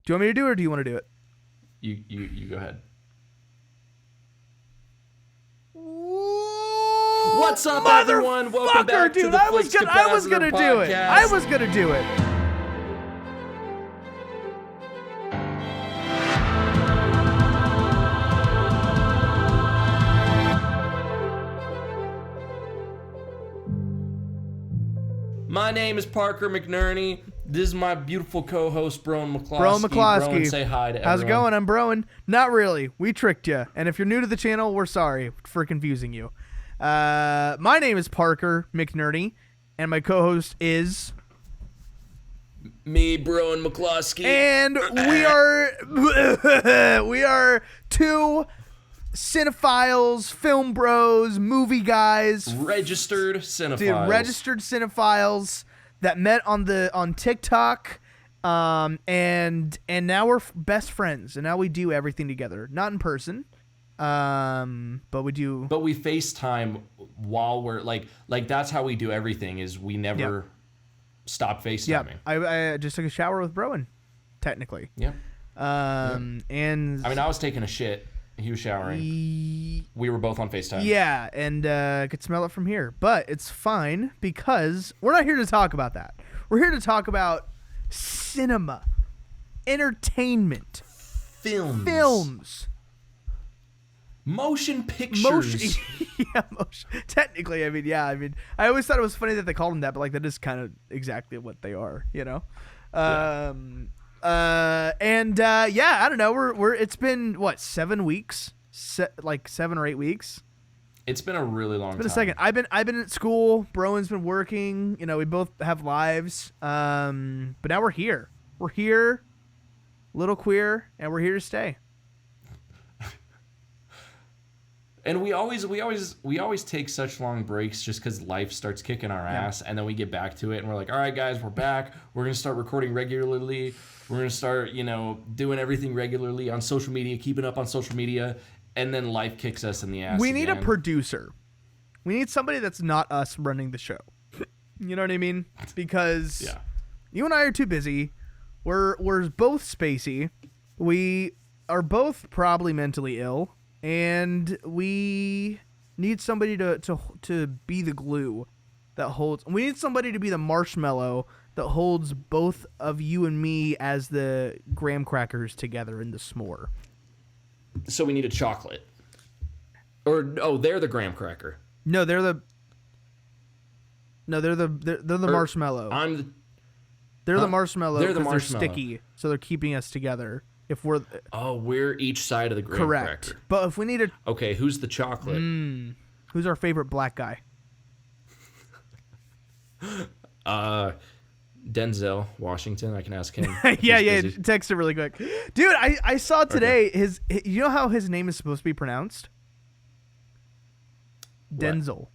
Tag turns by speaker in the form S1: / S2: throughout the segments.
S1: Do you want me to do it or do you want to do it?
S2: You go ahead.
S1: What's
S2: up, everyone? Welcome back to the Flix Capacitor
S1: I was gonna do it.
S2: podcast.
S1: I was gonna do it.
S2: My name is Parker McNerney. This is my beautiful co-host, Broen McCloskey.
S1: Broen McCloskey.
S2: Broen, say hi to everyone.
S1: How's it going? I'm Broen. Not really. We tricked you. And if you're new to the channel, we're sorry for confusing you. My name is Parker McNerney, and my co-host is...
S2: Me, Broen McCloskey.
S1: And we are two cinephiles, film bros, movie guys.
S2: Registered cinephiles.
S1: Dude, registered cinephiles that met on TikTok, and now we're best friends, and now we do everything together. Not in person, but we do.
S2: But we FaceTime while we're like that's how we do everything. Is we never stop FaceTiming.
S1: Yeah, I just took a shower with Broen, technically.
S2: Yeah.
S1: And
S2: I mean, I was taking a shit. He was showering. We were both on FaceTime.
S1: Yeah, and could smell it from here. But it's fine because we're not here to talk about that. We're here to talk about cinema, entertainment, films,
S2: motion pictures.
S1: Motion. Technically, I mean, I always thought it was funny that they called them that, but like that is kind of exactly what they are, you know. I don't know. It's been what, 7 weeks, like 7 or 8 weeks.
S2: It's been a really long time.
S1: It's been a second. I've been at school. Broen's been working. You know, we both have lives. But now we're here. We're here, little queer, and we're here to stay.
S2: And we always take such long breaks just because life starts kicking our ass, and then we get back to it, and we're like, all right, guys, we're back. We're gonna start recording regularly. We're gonna start, doing everything regularly on social media, keeping up on social media, and then life kicks us in the ass.
S1: We need a producer. We need somebody that's not us running the show. You know what I mean? Because you and I are too busy. We're both spacey. We are both probably mentally ill. And we need somebody to be the glue that holds. We need somebody to be the marshmallow that holds both of you and me as the graham crackers together in the s'more.
S2: So we need a chocolate. They're the graham cracker.
S1: No, they're the marshmallow. They're the marshmallow.
S2: They're the marshmallow.
S1: They're sticky, so they're keeping us together. If
S2: we're each side of the graham cracker.
S1: But if we need
S2: okay, who's the chocolate?
S1: Who's our favorite black guy?
S2: Denzel Washington. I can ask him.
S1: yeah. Text it really quick, dude. I saw today his. You know how his name is supposed to be pronounced? Denzel.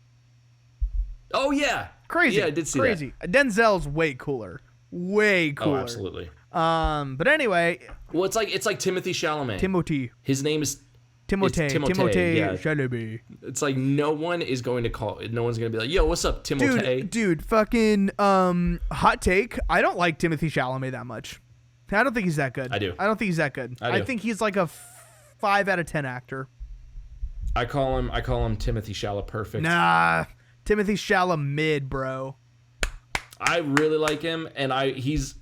S2: Oh yeah,
S1: crazy.
S2: Yeah, I did see
S1: crazy. That. Denzel's way cooler. Way cooler.
S2: Oh, absolutely.
S1: But anyway.
S2: Well, it's like Timothy Chalamet.
S1: Timothy.
S2: His name is
S1: Timothée Chalamet.
S2: It's like no one's going to be like, yo, what's up, Timothée?
S1: Dude, fucking hot take. I don't like Timothy Chalamet that much. I don't think he's that good.
S2: I do.
S1: I don't think he's that good. I think he's like a 5 out of 10 actor.
S2: I call him Timothy Chalamet perfect.
S1: Nah, Timothy Chalamet mid, bro.
S2: I really like him, and he's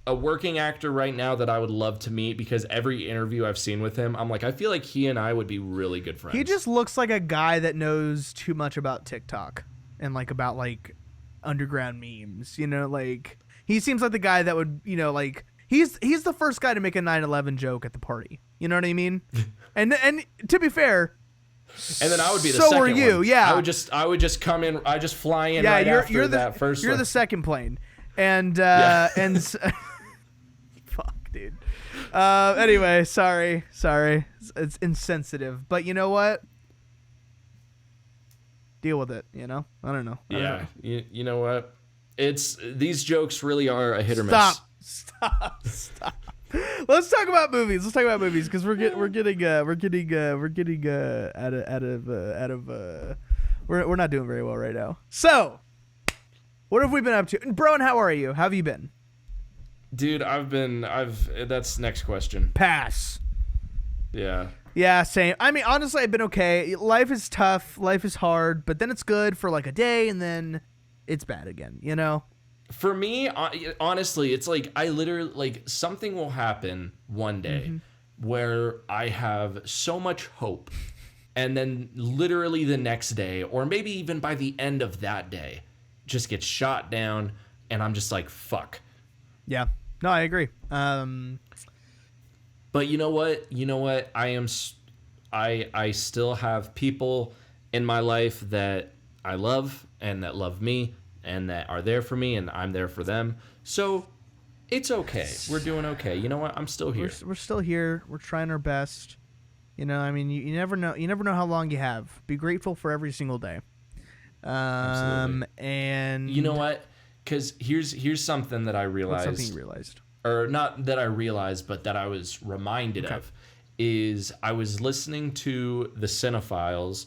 S2: a working actor right now that I would love to meet because every interview I've seen with him, I'm like, I feel like he and I would be really good friends.
S1: He just looks like a guy that knows too much about TikTok and like about like underground memes, like he seems like the guy that would, like he's the first guy to make a 9/11 joke at the party. You know what I mean? and to be fair,
S2: and then I would be the second one.
S1: So are you, yeah.
S2: I would just come in, I just fly in right after that first one.
S1: You're the second plane. And fuck, dude. Anyway, sorry. It's insensitive, but you know what? Deal with it, I don't know.
S2: Yeah. You know what? These jokes really are a hit or miss.
S1: Stop. Let's talk about movies because we're not doing very well right now. So, what have we been up to? And Broen, how are you? How have you been?
S2: Dude, that's next question.
S1: Pass.
S2: Yeah.
S1: Yeah, same. I mean, honestly, I've been okay. Life is tough. Life is hard, but then it's good for like a day, and then it's bad again, you know?
S2: For me, honestly, it's like I literally, like, something will happen one day where I have so much hope, and then literally the next day, or maybe even by the end of that day, just gets shot down, and I'm just like, fuck.
S1: Yeah. No, I agree.
S2: But you know what? I still have people in my life that I love and that love me and that are there for me, and I'm there for them. So it's okay. We're doing okay. You know what? I'm still here.
S1: We're still here. We're trying our best. You know, I mean, you never know. You never know how long you have. Be grateful for every single day.
S2: Absolutely.
S1: And
S2: you know what? Because here's something that I realized.
S1: What's something you realized?
S2: Or not that I realized, but that I was reminded of, is I was listening to the Cinephiles,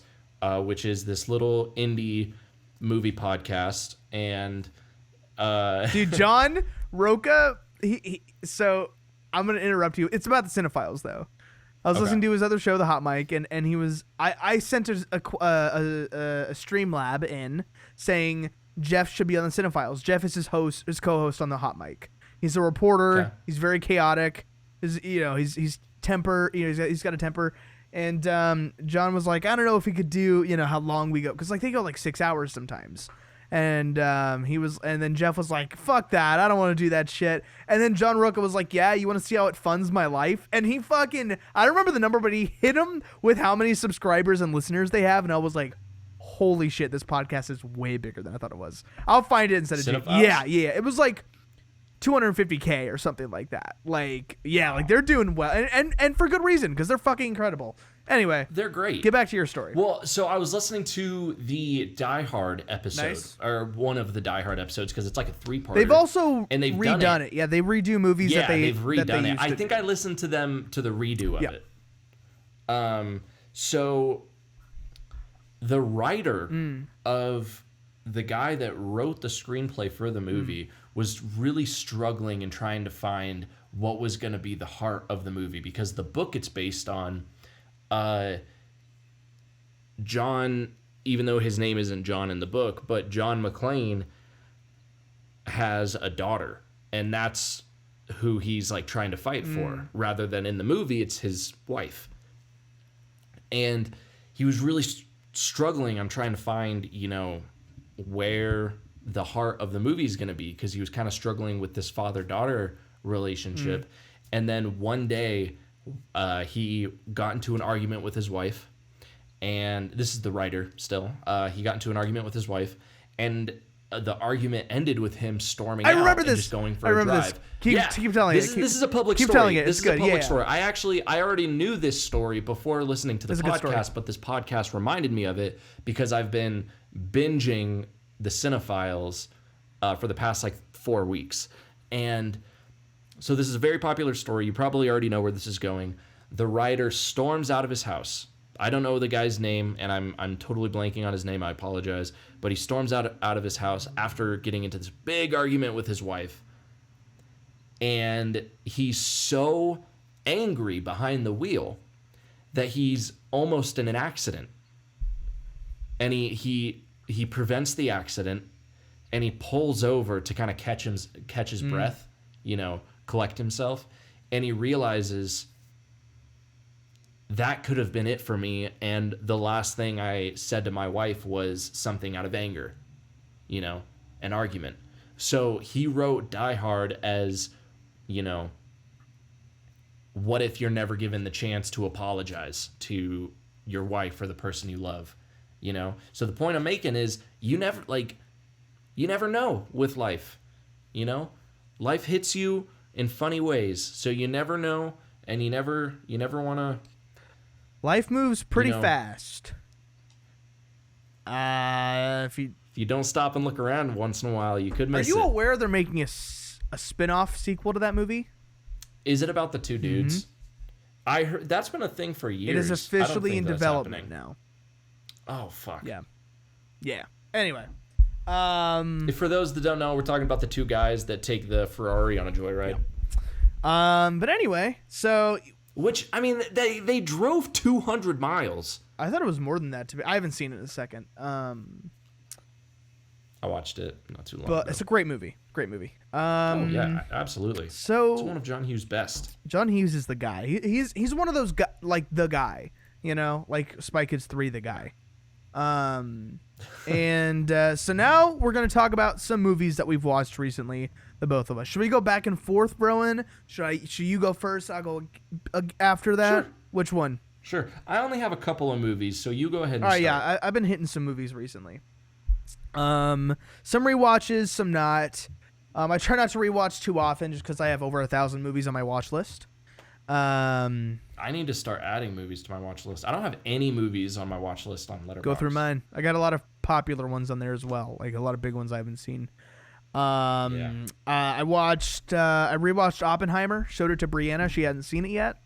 S2: which is this little indie movie podcast, and
S1: dude, John Roca. So I'm gonna interrupt you. It's about the Cinephiles, though. I was listening to his other show, The Hot Mic, and he was. I sent a Streamlab in saying Jeff should be on the Cinephiles. Jeff is his co-host on The Hot Mic. He's a reporter. Okay. He's very chaotic. He's temper. He's got a temper. And John was like, I don't know if he could do how long we go, because like they go like 6 hours sometimes. And then Jeff was like, fuck that, I don't want to do that shit. And then John Roca was like, yeah, you want to see how it funds my life? And he fucking, I don't remember the number, but he hit him with how many subscribers and listeners they have, and I was like, holy shit, this podcast is way bigger than I thought it was. I'll find it instead of yeah, it was like 250K or something like that. Like, yeah, like they're doing well, and for good reason, because they're fucking incredible. Anyway,
S2: they're great.
S1: Get back to your story.
S2: Well, so I was listening to the Die Hard episode, or one of the Die Hard episodes, because it's like a 3-parter.
S1: They've also redone it. Yeah, they redo movies that they've redone it.
S2: I think I listened to the redo of it. So the writer of the guy that wrote the screenplay for the movie was really struggling and trying to find what was going to be the heart of the movie, because the book it's based on, John, even though his name isn't John in the book, but John McClane has a daughter, and that's who he's like trying to fight for, rather than in the movie it's his wife. And he was really struggling on trying to find, where the heart of the movie is going to be, because he was kind of struggling with this father-daughter relationship. And then one day he got into an argument with his wife, and this is the writer still. He got into an argument with his wife, and the argument ended with him storming out and just going for a drive.
S1: Keep telling it.
S2: This is a public story.
S1: Keep telling it.
S2: This is a public story. I already knew this story before listening to the podcast, but this podcast reminded me of it because I've been binging the Cinephiles for the past like 4 weeks. And so this is a very popular story. You probably already know where this is going. The writer storms out of his house. I don't know the guy's name, and I'm totally blanking on his name. I apologize. But he storms out of his house after getting into this big argument with his wife. And he's so angry behind the wheel that he's almost in an accident. And he prevents the accident, and he pulls over to kind of catch his breath, collect himself. And he realizes that could have been it for me, and the last thing I said to my wife was something out of anger, an argument. So he wrote Die Hard as, what if you're never given the chance to apologize to your wife or the person you love, So the point I'm making is you never know with life, Life hits you in funny ways, so you never know, and you never want to.
S1: Life moves pretty fast. If
S2: you don't stop and look around once in a while, you could miss it.
S1: Are you aware they're making a spin-off sequel to that movie?
S2: Is it about the two dudes? I heard that's been a thing for years.
S1: It is officially in development now.
S2: Oh fuck.
S1: Yeah. Anyway,
S2: For those that don't know, we're talking about the two guys that take the Ferrari on a joyride.
S1: Yeah. But anyway, so
S2: which I mean, they drove 200 miles.
S1: I thought it was more than that. I haven't seen it in a second.
S2: I watched it not too long
S1: but
S2: ago.
S1: It's a great movie. Great movie.
S2: Oh yeah, absolutely.
S1: So
S2: it's one of John Hughes' best.
S1: John Hughes is the guy. He's one of those like the guy, you know, like Spy Kids 3, the guy. And so now we're gonna talk about some movies that we've watched recently, the both of us. Should we go back and forth, Broen? Should you go first? I'll go after that.
S2: Sure.
S1: Which one?
S2: Sure. I only have a couple of movies, so you go ahead and
S1: start.
S2: Yeah,
S1: I've been hitting some movies recently. Some rewatches, some not. I try not to rewatch too often just because I have over 1,000 movies on my watch list.
S2: I need to start adding movies to my watch list. I don't have any movies on my watch list on Letterboxd.
S1: Go through mine. I got a lot of popular ones on there as well, like a lot of big ones I haven't seen. I rewatched Oppenheimer, showed it to Brianna. She hadn't seen it yet.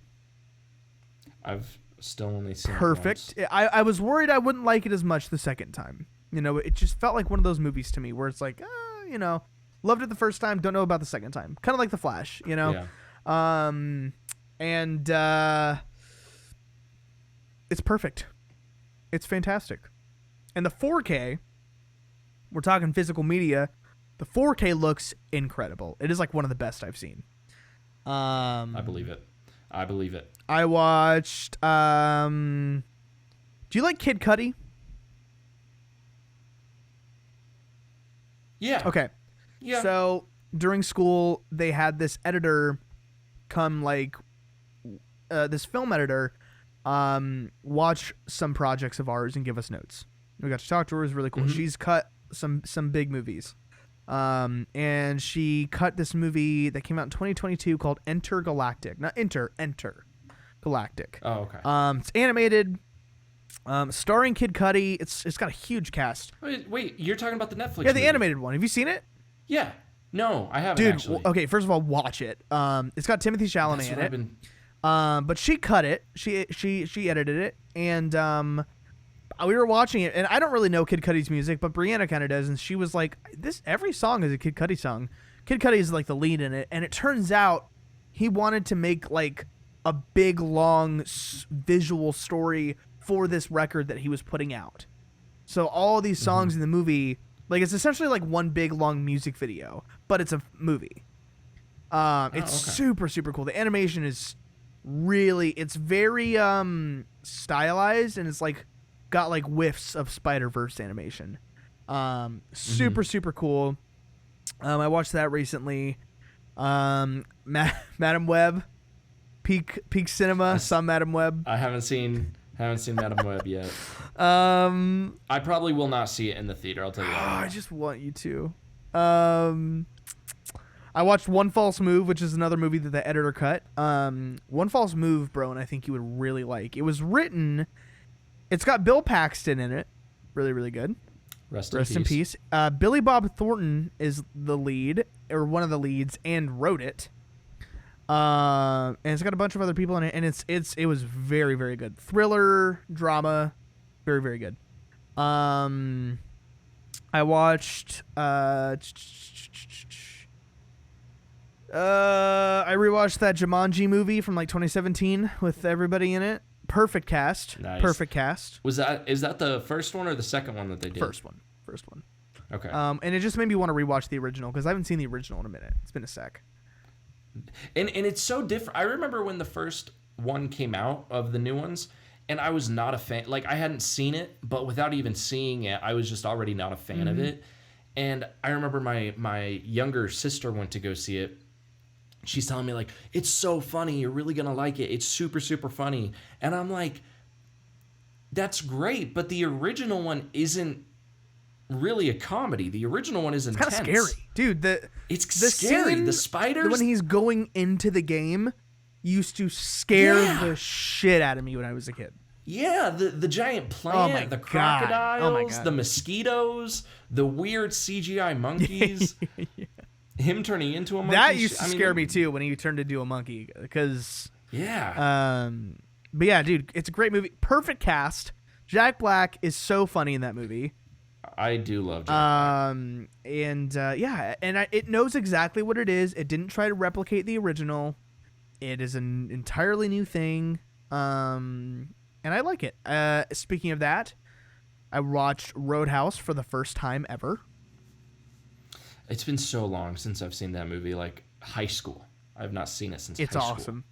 S2: I've still only seen
S1: Perfect.
S2: it once.
S1: I was worried I wouldn't like it as much the second time. You know, it just felt like one of those movies to me where it's like, you know, loved it the first time, don't know about the second time. Kind of like The Flash, you know?
S2: Yeah.
S1: And it's perfect. It's fantastic. And the 4K, we're talking physical media, the 4K looks incredible. It is like one of the best I've seen.
S2: I believe it.
S1: I watched, do you like Kid Cudi?
S2: Yeah.
S1: Okay.
S2: Yeah.
S1: So during school, they had this editor come, like, this film editor, watch some projects of ours and give us notes. We got to talk to her. It was really cool. Mm-hmm. She's cut some big movies. And she cut this movie that came out in 2022 called Enter Galactic. Not Enter Galactic.
S2: Oh, okay.
S1: It's animated. Starring Kid Cudi. It's got a huge cast.
S2: Wait, you're talking about the Netflix
S1: the
S2: movie.
S1: animated one. Have you seen it?
S2: Yeah. No, I haven't, actually.
S1: Okay, first of all, watch it. It's got Timothy Chalamet in it. But she cut it. She edited it, and we were watching it, and I don't really know Kid Cudi's music, but Brianna kind of does, and she was like, every song is a Kid Cudi song. Kid Cudi is like the lead in it, and it turns out he wanted to make like a big, long visual story for this record that he was putting out. So all these songs in the movie, like, it's essentially like one big, long music video, but it's a movie. It's super, super cool. The animation is really, it's very stylized, and it's like got like whiffs of Spider-Verse animation. Super, super cool. I watched that recently. Madam Web, peak cinema. Saw Madam Web.
S2: I haven't seen Madam Web yet. I probably will not see it in the theater. I'll tell you that.
S1: I just want you to. I watched One False Move, which is another movie that the editor cut. One False Move, bro, and I think you would really like. It was written. It's got Bill Paxton in it. Really, really good.
S2: Rest
S1: in peace. Billy Bob Thornton is the lead, or one of the leads, and wrote it. And it's got a bunch of other people in it, and it was very, very good. Thriller, drama, very, very good. I watched I rewatched that Jumanji movie from like 2017 with everybody in it. Perfect cast.
S2: Nice.
S1: Perfect cast.
S2: Is that the first one or the second one that they did?
S1: First one.
S2: Okay.
S1: And it just made me want to rewatch the original because I haven't seen the original in a minute. It's been a sec.
S2: And it's so different. I remember when the first one came out of the new ones, and I was not a fan. Like, I hadn't seen it, but without even seeing it, I was just already not a fan of it. And I remember my younger sister went to go see it. She's telling me, like, it's so funny. You're really going to like it. It's super, super funny. And I'm like, that's great, but the original one isn't really a comedy. The original one is intense.
S1: It's kind of scary. Dude,
S2: it's scary.
S1: Scene,
S2: the spiders.
S1: When he's going into the game used to scare the shit out of me when I was a kid.
S2: Yeah, the giant plant, the crocodiles, the mosquitoes, the weird CGI monkeys. Him turning into a monkey.
S1: That used to scare me too when he turned into a monkey. Because but yeah, dude, it's a great movie. Perfect cast. Jack Black is so funny in that movie.
S2: I do love Jack Black.
S1: It knows exactly what it is. It didn't try to replicate the original. It is an entirely new thing. And I like it. Speaking of that, I watched Roadhouse for the first time ever.
S2: It's been so long since I've seen that movie, like high school. I've not seen it since high school.
S1: It's awesome.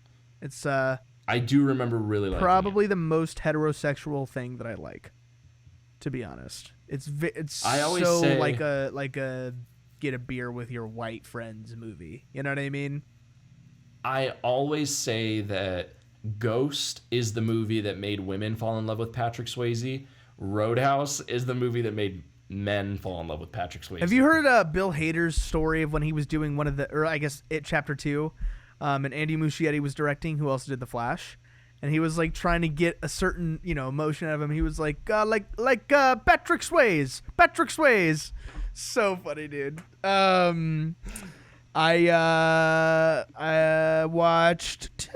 S1: It's
S2: I do remember really liking
S1: probably the most heterosexual thing that I like, to be honest. It's
S2: I always
S1: so
S2: say,
S1: like a get a beer with your white friends movie. You know what I mean?
S2: I always say that Ghost is the movie that made women fall in love with Patrick Swayze. Roadhouse is the movie that made men fall in love with Patrick Swayze.
S1: Have you heard Bill Hader's story of when he was doing one of the, or I guess It Chapter 2, and Andy Muschietti was directing, who also did The Flash, and he was like trying to get a certain, emotion out of him. He was like Patrick Swayze. So funny, dude. I watched.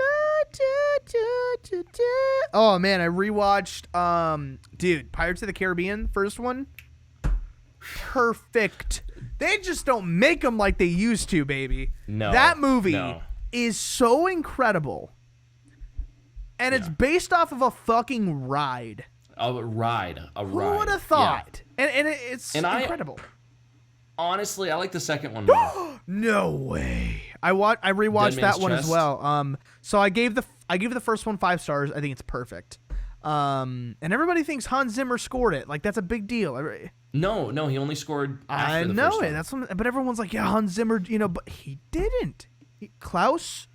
S1: Oh man, I rewatched. Dude, Pirates of the Caribbean, first one. Perfect. They just don't make them like they used to, baby.
S2: No,
S1: that movie is so incredible, and it's based off of a fucking ride.
S2: A ride.
S1: Who would have thought? Yeah. And it's incredible.
S2: Honestly, I like the second one more.
S1: No way. I rewatched that one as well. So I gave the first one 5 stars. I think it's perfect. And everybody thinks Hans Zimmer scored it. Like, that's a big deal.
S2: No, he only scored after the
S1: know
S2: first
S1: it.
S2: one.
S1: That's what, but everyone's like, yeah, Hans Zimmer, but he didn't. Klaus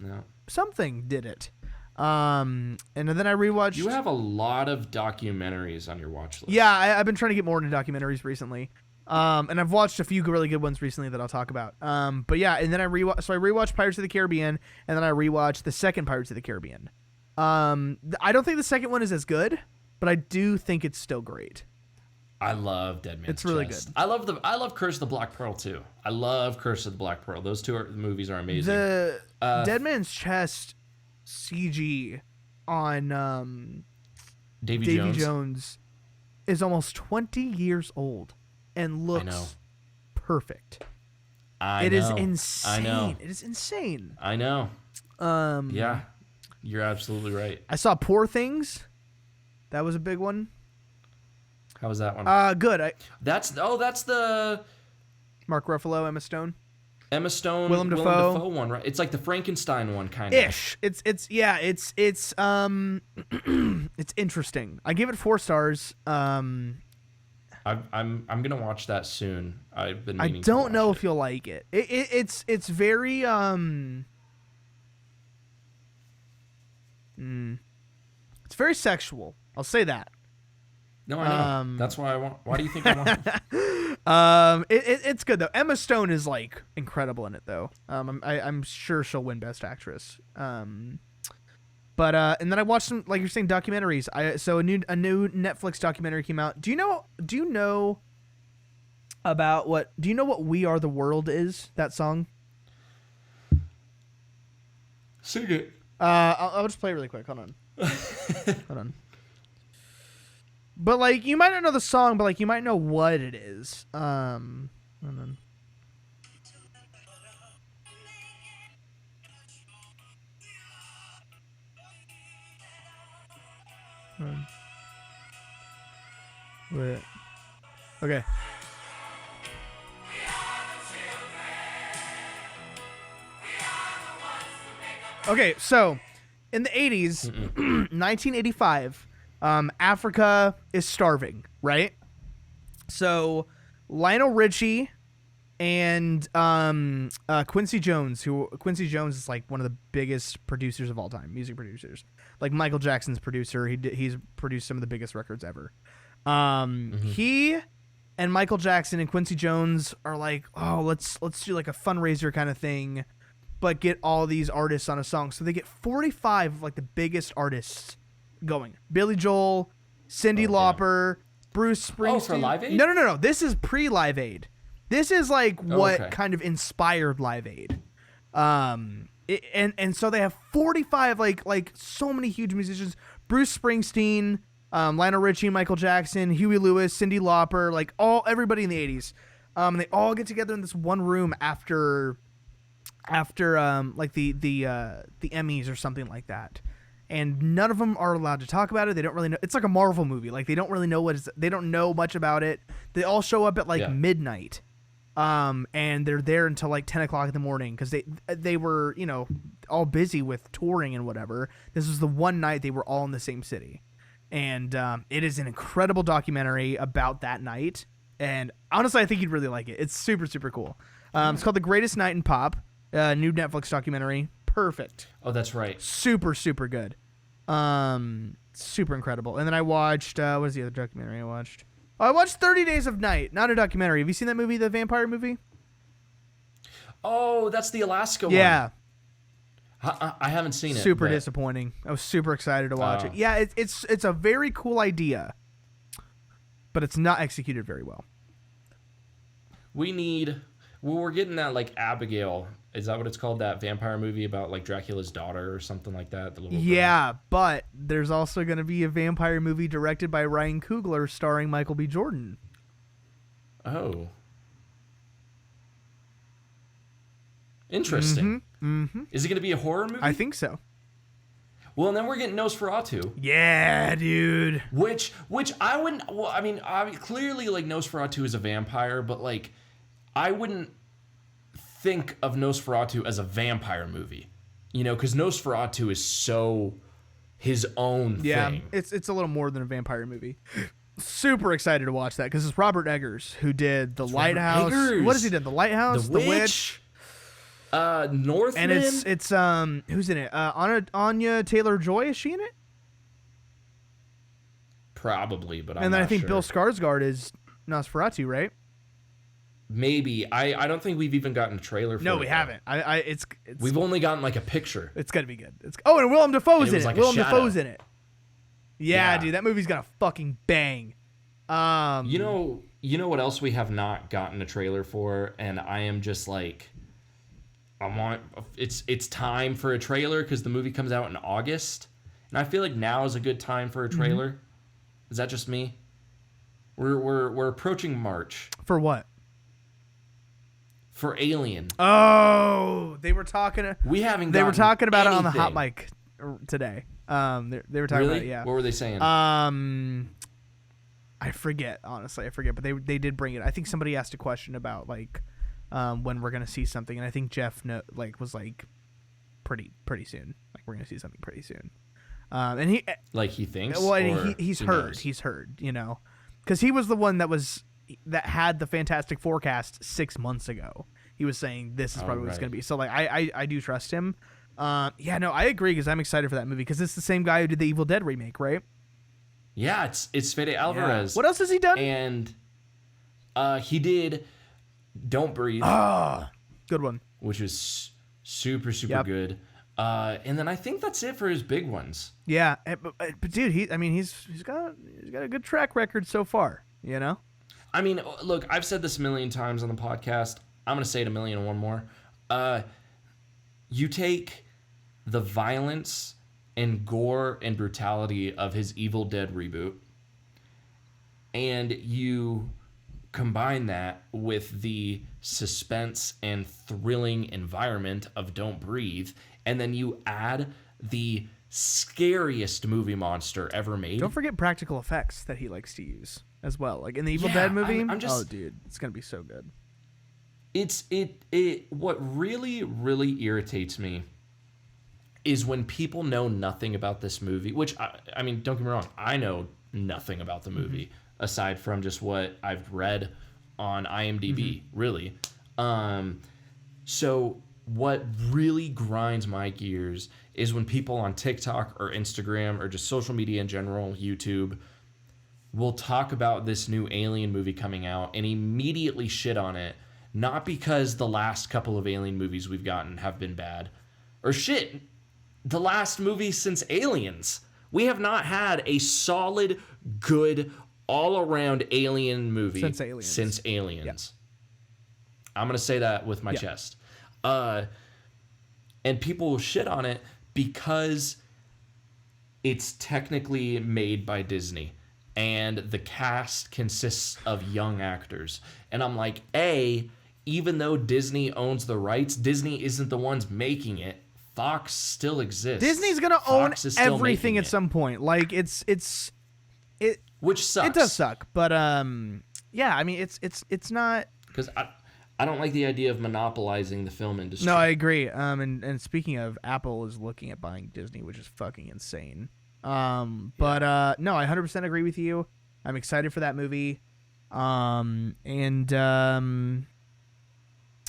S1: something did it. And then I rewatched.
S2: You have a lot of documentaries on your watch list.
S1: Yeah, I've been trying to get more into documentaries recently. And I've watched a few really good ones recently that I'll talk about. But yeah, and then I rewatched Pirates of the Caribbean, and then I rewatched the second Pirates of the Caribbean. I don't think the second one is as good, but I do think it's still great.
S2: I love Dead Man's Chest.
S1: It's really good.
S2: I love Curse of the Black Pearl too. I love Curse of the Black Pearl. Those two movies are amazing.
S1: The Dead Man's Chest CG on Davy Jones is almost 20 years old and looks perfect. It is insane.
S2: I know.
S1: It is insane.
S2: I know. Yeah, you're absolutely right.
S1: I saw Poor Things. That was a big one.
S2: How was that one?
S1: Good.
S2: That's the
S1: Mark Ruffalo, Emma Stone,
S2: Willem Dafoe one, right? It's like the Frankenstein one, kind of.
S1: Ish. It's it's interesting. I gave it 4 stars.
S2: I'm gonna watch that soon. I've been meaning
S1: I don't know
S2: if
S1: you'll like it. It's very it's very sexual. I'll say that.
S2: No, I know. That's why I want. Why do you think I want?
S1: It's good though. Emma Stone is like incredible in it though. I'm sure she'll win Best Actress. But and then I watched some, like you're saying, documentaries. So a new Netflix documentary came out. Do you know what We Are the World is? That song?
S2: Sing it.
S1: I'll just play it really quick. Hold on. Hold on. But like you might not know the song, but like you might know what it is. Hold on. Wait. Okay. Okay, so in the 80s, 1985, Africa is starving, right? So Lionel Richie and Quincy Jones is like one of the biggest producers of all time, music producers. Like Michael Jackson's producer, he's produced some of the biggest records ever. He and Michael Jackson and Quincy Jones are like, oh, let's do like a fundraiser kind of thing, but get all these artists on a song. So they get 45 of like the biggest artists going. Billy Joel, Cyndi Lauper, Bruce Springsteen.
S2: Oh, for Live Aid?
S1: No. This is pre-Live Aid. This is like what kind of inspired Live Aid. And so they have 45 like so many huge musicians. Bruce Springsteen, Lionel Richie, Michael Jackson, Huey Lewis, Cyndi Lauper, like everybody in the 80s. And they all get together in this one room after like the Emmys or something like that. And none of them are allowed to talk about it. They don't really know. It's like a Marvel movie. Like they don't really know they don't know much about it. They all show up at like midnight. And they're there until like 10 o'clock in the morning because they were, all busy with touring and whatever. This was the one night they were all in the same city. And it is an incredible documentary about that night. And honestly, I think you'd really like it. It's super, super cool. It's called The Greatest Night in Pop, new Netflix documentary. Perfect.
S2: Oh, that's right.
S1: Super, super good. Super incredible. And then I watched, what was the other documentary I watched? I watched 30 Days of Night, not a documentary. Have you seen that movie, the vampire movie?
S2: Oh, that's the Alaska one.
S1: Yeah.
S2: I haven't seen it.
S1: Super disappointing. I was super excited to watch it. Yeah, it's a very cool idea, but it's not executed very well.
S2: We're getting that like Abigail. Is that what it's called? That vampire movie about like Dracula's daughter or something like that?
S1: Yeah, but there's also going to be a vampire movie directed by Ryan Coogler starring Michael B. Jordan.
S2: Oh. Interesting. Is it going to be a horror movie?
S1: I think so.
S2: Well, and then we're getting Nosferatu.
S1: Yeah, dude.
S2: Which I wouldn't. Well, I mean, clearly, like Nosferatu is a vampire, but like, I wouldn't think of Nosferatu as a vampire movie, because Nosferatu is so his own thing.
S1: Yeah, it's a little more than a vampire movie. Super excited to watch that because it's Robert Eggers who did The Lighthouse. What has he done? The Lighthouse, The Witch.
S2: Northman.
S1: And it's who's in it? Anya Taylor-Joy, is she in it?
S2: Probably, but I'm
S1: and then
S2: not
S1: I think
S2: sure.
S1: Bill Skarsgård is Nosferatu, right?
S2: Maybe. I don't think we've even gotten a trailer for it.
S1: No, we haven't. It's
S2: we've only gotten like a picture.
S1: It's gonna be good. And Willem Dafoe's in it.
S2: Like
S1: Willem Dafoe's in it. Yeah, dude, that movie's gonna fucking bang.
S2: You know what else we have not gotten a trailer for, and I am just like, it's time for a trailer because the movie comes out in August, and I feel like now is a good time for a trailer. Mm-hmm. Is that just me? We're approaching March.
S1: For what?
S2: For Alien.
S1: Oh, they were talking.
S2: We haven't.
S1: They were talking about
S2: anything.
S1: it on the hot mic today. They were talking about it. Yeah.
S2: What were they saying?
S1: I forget. Honestly, I forget. But they did bring it. I think somebody asked a question about like when we're gonna see something, and I think Jeff was like pretty soon. Like we're gonna see something pretty soon. And he
S2: thinks.
S1: Well, and he's heard. Knows? He's heard. Because he was the one that had the Fantastic Forecast 6 months ago. He was saying this is probably what it's going to be. So like I do trust him. I agree because I'm excited for that movie because it's the same guy who did the Evil Dead remake, right?
S2: Yeah, it's Fede Alvarez.
S1: Yeah. What else has he done?
S2: And he did Don't Breathe.
S1: Good one.
S2: Which is super good. And then I think that's it for his big ones.
S1: Yeah, but dude, he's got a good track record so far.
S2: I mean, look, I've said this a million times on the podcast. I'm gonna say it 1,000,001 more. You take the violence and gore and brutality of his Evil Dead reboot, and you combine that with the suspense and thrilling environment of Don't Breathe, and then you add the scariest movie monster ever made.
S1: Don't forget practical effects that he likes to use as well. Like in the Evil Dead movie.
S2: I'm just,
S1: oh, dude, it's gonna be so good.
S2: What really irritates me is when people know nothing about this movie. Which I mean, don't get me wrong, I know nothing about the movie aside from just what I've read on IMDb. Really, so what really grinds my gears is when people on TikTok or Instagram or just social media in general, YouTube, will talk about this new Alien movie coming out and immediately shit on it, not because the last couple of Alien movies we've gotten have been bad, or shit, the last movie since Aliens. We have not had a solid, good, all-around Alien movie since Aliens. Yep. I'm going to say that with my chest. And people will shit on it because it's technically made by Disney, and the cast consists of young actors. And I'm like, even though Disney owns the rights, Disney isn't the ones making it. Fox still exists.
S1: Disney's gonna own everything at some point. Like it's
S2: which sucks.
S1: It does suck, but yeah. I mean, it's not
S2: because I don't like the idea of monopolizing the film industry.
S1: No, I agree. And speaking of, Apple is looking at buying Disney, which is fucking insane. No, I 100% agree with you. I'm excited for that movie.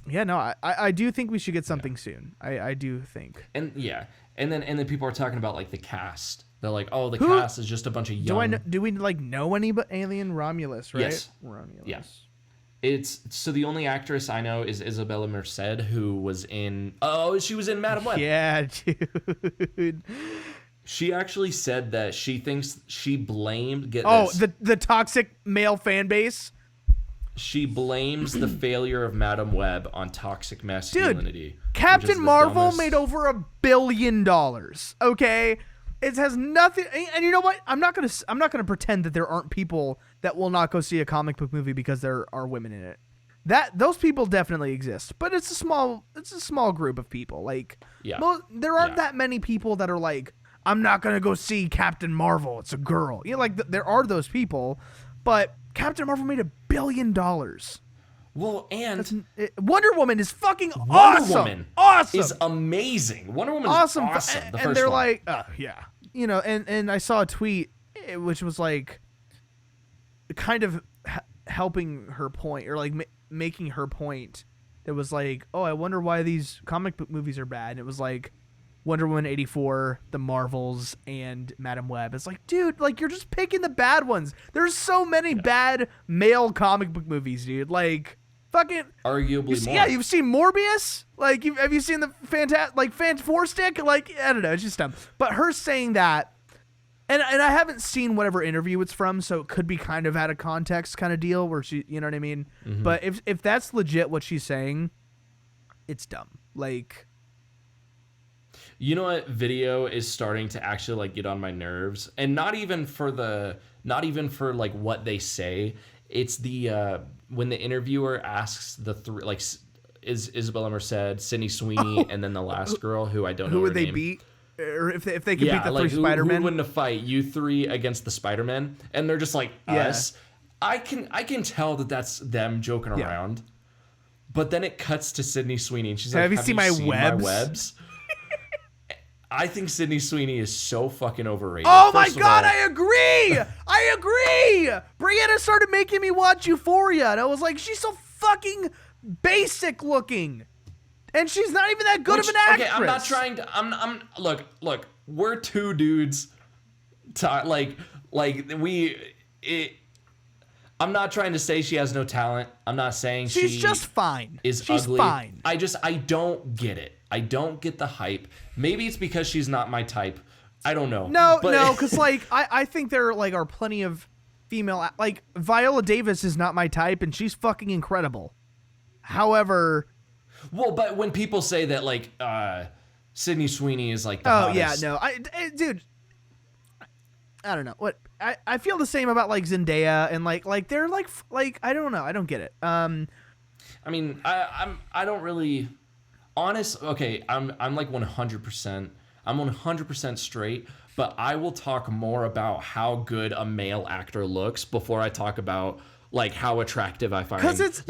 S1: Yeah, no, I do think we should get something soon. I do think.
S2: And then people are talking about like the cast. They're like, oh, the cast is just a bunch of young.
S1: Do we like know anybody? Alien Romulus, right?
S2: Yes.
S1: Romulus.
S2: Yes. So the only actress I know is Isabella Merced, who was in. Oh, she was in Madam Web.
S1: Yeah, dude.
S2: She actually said that she thinks she blamed.
S1: The toxic male fan base.
S2: She blames the failure of Madam Web on toxic masculinity.
S1: Dude, Captain Marvel made over $1 billion. Okay, it has nothing. And you know what? I'm not gonna pretend that there aren't people that will not go see a comic book movie because there are women in it. Those people definitely exist, but it's a small group of people. Like, there aren't that many people that are like, I'm not gonna go see Captain Marvel. It's a girl. You know, like there are those people, but Captain Marvel made $1 billion.
S2: Well, and
S1: Wonder Woman is fucking awesome.
S2: Wonder Woman
S1: awesome.
S2: is amazing. Wonder Woman is awesome.
S1: And they're like, yeah, you know. And I saw a tweet which was like, kind of helping her point, or like making her point. It was like, oh, I wonder why these comic book movies are bad. And it was like Wonder Woman 84, The Marvels, and Madam Web. It's like, dude, like you're just picking the bad ones. There's so many bad male comic book movies, dude. Like, fucking
S2: arguably more.
S1: Yeah, you've seen Morbius. Like, have you seen the Four Stick? Like, I don't know, it's just dumb. But her saying that, and I haven't seen whatever interview it's from, so it could be kind of out of context kind of deal where she, you know what I mean? Mm-hmm. But if that's legit what she's saying, it's dumb. Like,
S2: you know what video is starting to actually like get on my nerves, and not even for like what they say. It's the when the interviewer asks the three, like, is Isabella Merced, Sydney Sweeney, and then the last girl who I don't know
S1: who would
S2: her
S1: they
S2: name.
S1: beat, or if they could beat the
S2: like
S1: three Spider-Men.
S2: Who would win a fight? You three against the Spider-Men, and they're just like us. I can tell that that's them joking around, but then it cuts to Sydney Sweeney, and she's like,
S1: have you seen my webs?
S2: I think Sydney Sweeney is so fucking overrated.
S1: Oh my god, I agree! I agree! Brianna started making me watch Euphoria, and I was like, she's so fucking basic looking. And she's not even that good of an actress.
S2: Okay, I'm not trying to look, we're two dudes I'm not trying to say she has no talent. I'm not saying
S1: she's just fine.
S2: She's ugly. Fine. I don't get it. I don't get the hype. Maybe it's because she's not my type. I don't know.
S1: No, because like I think there are plenty of female, like Viola Davis is not my type, and she's fucking incredible. However,
S2: well, but when people say that like Sydney Sweeney is like the hottest.
S1: Dude, I don't know what I feel the same about like Zendaya and like they're like I don't know, I don't get it. I
S2: mean, I don't really. Honest, okay, I'm like 100%. I'm 100% straight, but I will talk more about how good a male actor looks before I talk about like how attractive I find.
S1: Because it's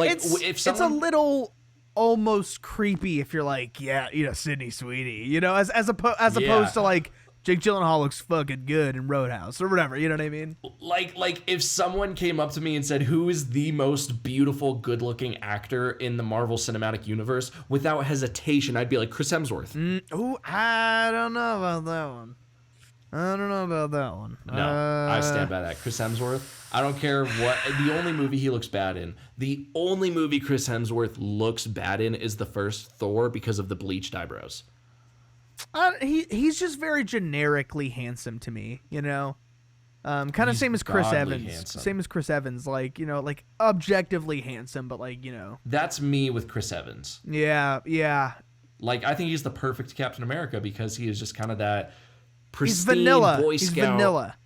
S1: a little almost creepy if you're like, yeah, you know, Sydney Sweeney, you know, as opposed to like Jake Gyllenhaal looks fucking good in Roadhouse or whatever, you know what I mean?
S2: Like if someone came up to me and said, who is the most beautiful, good-looking actor in the Marvel Cinematic Universe, without hesitation, I'd be like, Chris Hemsworth.
S1: I don't know about that one.
S2: No, I stand by that. Chris Hemsworth, I don't care what, the only movie he looks bad in, the only movie Chris Hemsworth looks bad in is the first Thor because of the bleached eyebrows.
S1: He's just very generically handsome to me, you know. Kind of same as Chris Evans.
S2: Handsome.
S1: Same as Chris Evans, like, you know, like objectively handsome, but like, you know.
S2: That's me with Chris Evans.
S1: Yeah.
S2: Like, I think he's the perfect Captain America because he is just kind of that pristine
S1: vanilla.
S2: Boy Scout.
S1: He's vanilla.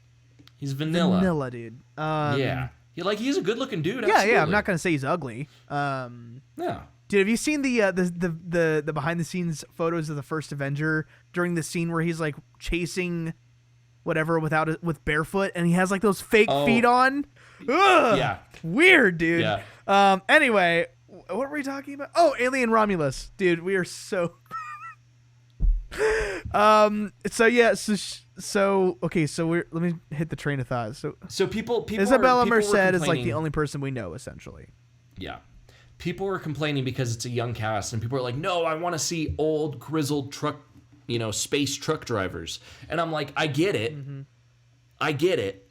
S2: He's vanilla.
S1: Vanilla, dude.
S2: Yeah. He's a good looking dude.
S1: Yeah,
S2: Absolutely.
S1: yeah. I'm not gonna say he's ugly.
S2: Yeah.
S1: Dude, have you seen the behind the scenes photos of the first Avenger during the scene where he's like chasing whatever with barefoot and he has like those fake feet on? Ugh,
S2: Yeah.
S1: Weird, dude.
S2: Yeah.
S1: Anyway, what were we talking about? Oh, Alien Romulus, dude. We are so. So yeah. Okay. So let me hit the train of thought.
S2: So people
S1: Isabella
S2: people
S1: Merced
S2: were
S1: is like the only person we know essentially.
S2: Yeah. People were complaining because it's a young cast, and people are like, "No, I want to see old grizzled truck, space truck drivers." And I'm like, I get it, I get it.